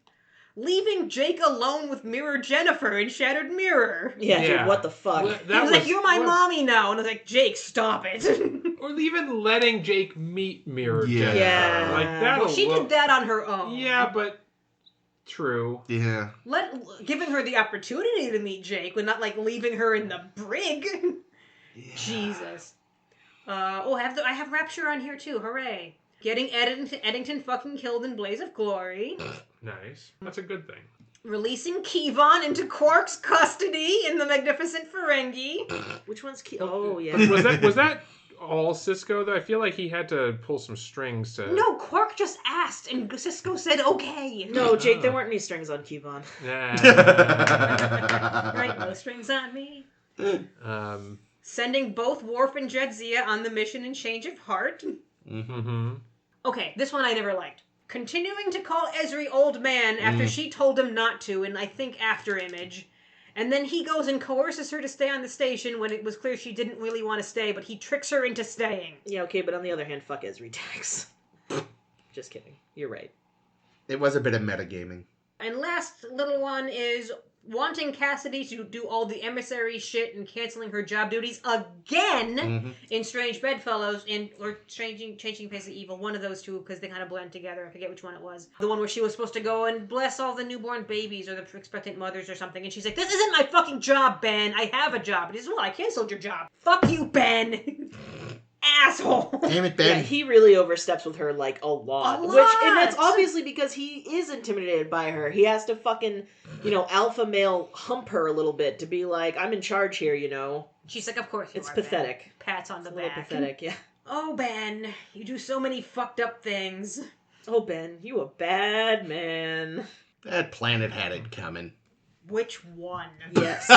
C: leaving Jake alone with Mirror Jennifer in Shattered Mirror.
D: Yeah, dude, what the fuck?
C: He was like, "You're my mommy now," and I was like, "Jake, stop it."
A: Or even letting Jake meet Mirror Jennifer.
D: Yeah.
A: Like that.
C: Well, she did that on her own.
A: Yeah, but true.
B: Yeah.
C: Giving her the opportunity to meet Jake, but not like leaving her in the brig.
B: Yeah.
C: Jesus. I have Rapture on here too. Hooray! Getting Eddington fucking killed in Blaze of Glory.
A: Nice. That's a good thing.
C: Releasing Kevon into Quark's custody in the Magnificent Ferengi.
D: Which one's Oh, yeah.
A: Was that all Sisko, though? I feel like he had to pull some strings to...
C: No, Quark just asked, and Sisko said okay.
D: No, Jake, there weren't any strings on Kevon.
C: Right, no strings on me. Sending both Worf and Jadzia on the mission in Change of Heart. Okay, this one I never liked. Continuing to call Ezri old man after she told him not to, and I think after Image. And then he goes and coerces her to stay on the station when it was clear she didn't really want to stay, but he tricks her into staying.
D: Yeah, okay, but on the other hand, fuck Ezri tax. Just kidding. You're right.
B: It was a bit of metagaming.
C: And last little one is wanting Cassidy to do all the emissary shit and canceling her job duties again in Strange Bedfellows or Changing Face of Evil. One of those two, because they kind of blend together. I forget which one it was. The one where she was supposed to go and bless all the newborn babies or the expectant mothers or something. And she's like, "This isn't my fucking job, Ben. I have a job." And he says, "Well, I canceled your job." Fuck you, Ben. Asshole.
B: Damn it, Ben.
D: Yeah, he really oversteps with her like a lot. And that's obviously because he is intimidated by her. He has to fucking, alpha male hump her a little bit to be like, "I'm in charge here,
C: She's like, "Of course you
D: It's
C: are,
D: pathetic.
C: Ben." Pats on the
D: It's a little
C: back.
D: pathetic, yeah.
C: "Oh, Ben, you do so many fucked up things."
D: Oh, Ben, you a bad man.
B: That planet had it coming.
C: Which one?
D: Yes.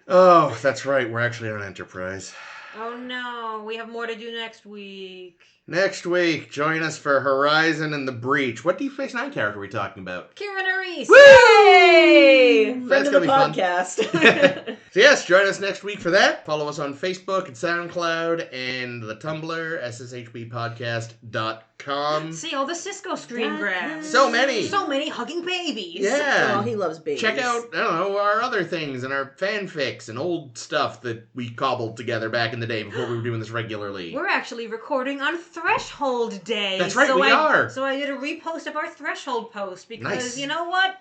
B: Oh, that's right. We're actually on Enterprise.
C: Oh no, we have more to do next week.
B: Next week, join us for Horizon and the Breach. What Deep Space Nine character are we talking about?
C: Kira Nerys!
B: Woo!
D: Yay! Friend
B: That's
D: of the
B: gonna be
D: podcast.
B: So yes, join us next week for that. Follow us on Facebook and SoundCloud and the Tumblr, sshbpodcast.com.
C: See all the Sisko screen grabs.
B: So many.
C: So many hugging babies.
B: Yeah.
D: Oh, he loves babies.
B: Check out, our other things and our fanfics and old stuff that we cobbled together back in the day before we were doing this regularly.
C: We're actually recording on Threshold Day.
B: That's right, we are.
C: So I did a repost of our Threshold post because,
B: Nice.
C: You know what?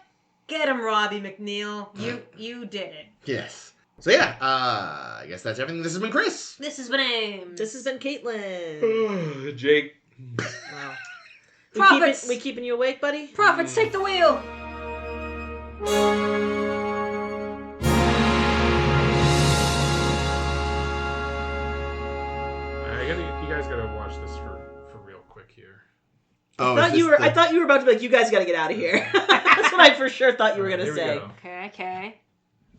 C: Get him, Robbie McNeil. You did it.
B: Yes. So yeah, I guess that's everything. This has been Chris.
C: This has been Ames.
D: This has been Caitlin.
A: Jake.
D: Wow.
C: Prophets.
D: We keeping you awake, buddy?
C: Prophets, take the wheel.
B: Oh,
D: I thought you were about to be like, you guys got to get out of here. That's what I for sure thought you were going to say.
C: Okay.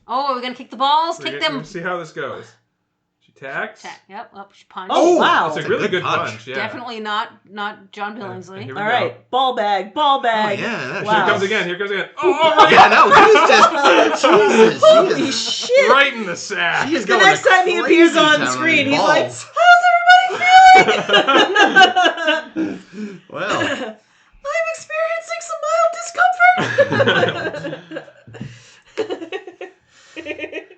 C: Oh, are we going to kick the balls? Kick them.
A: Let's see how this goes. She attacks.
C: Yep. Up. She punch.
D: Oh, wow.
A: That's a really good punch. Yeah.
C: Definitely not John Billingsley.
D: All right. Ball bag.
B: Oh, yeah.
D: Wow.
A: Here comes again. Oh,
B: yeah, no, he's just... Jesus.
D: Holy shit.
A: Right in the sack.
B: She is
D: The
B: going
D: next time he appears on screen, he's like, how's everybody feeling?
B: Well...
D: I'm experiencing some mild discomfort.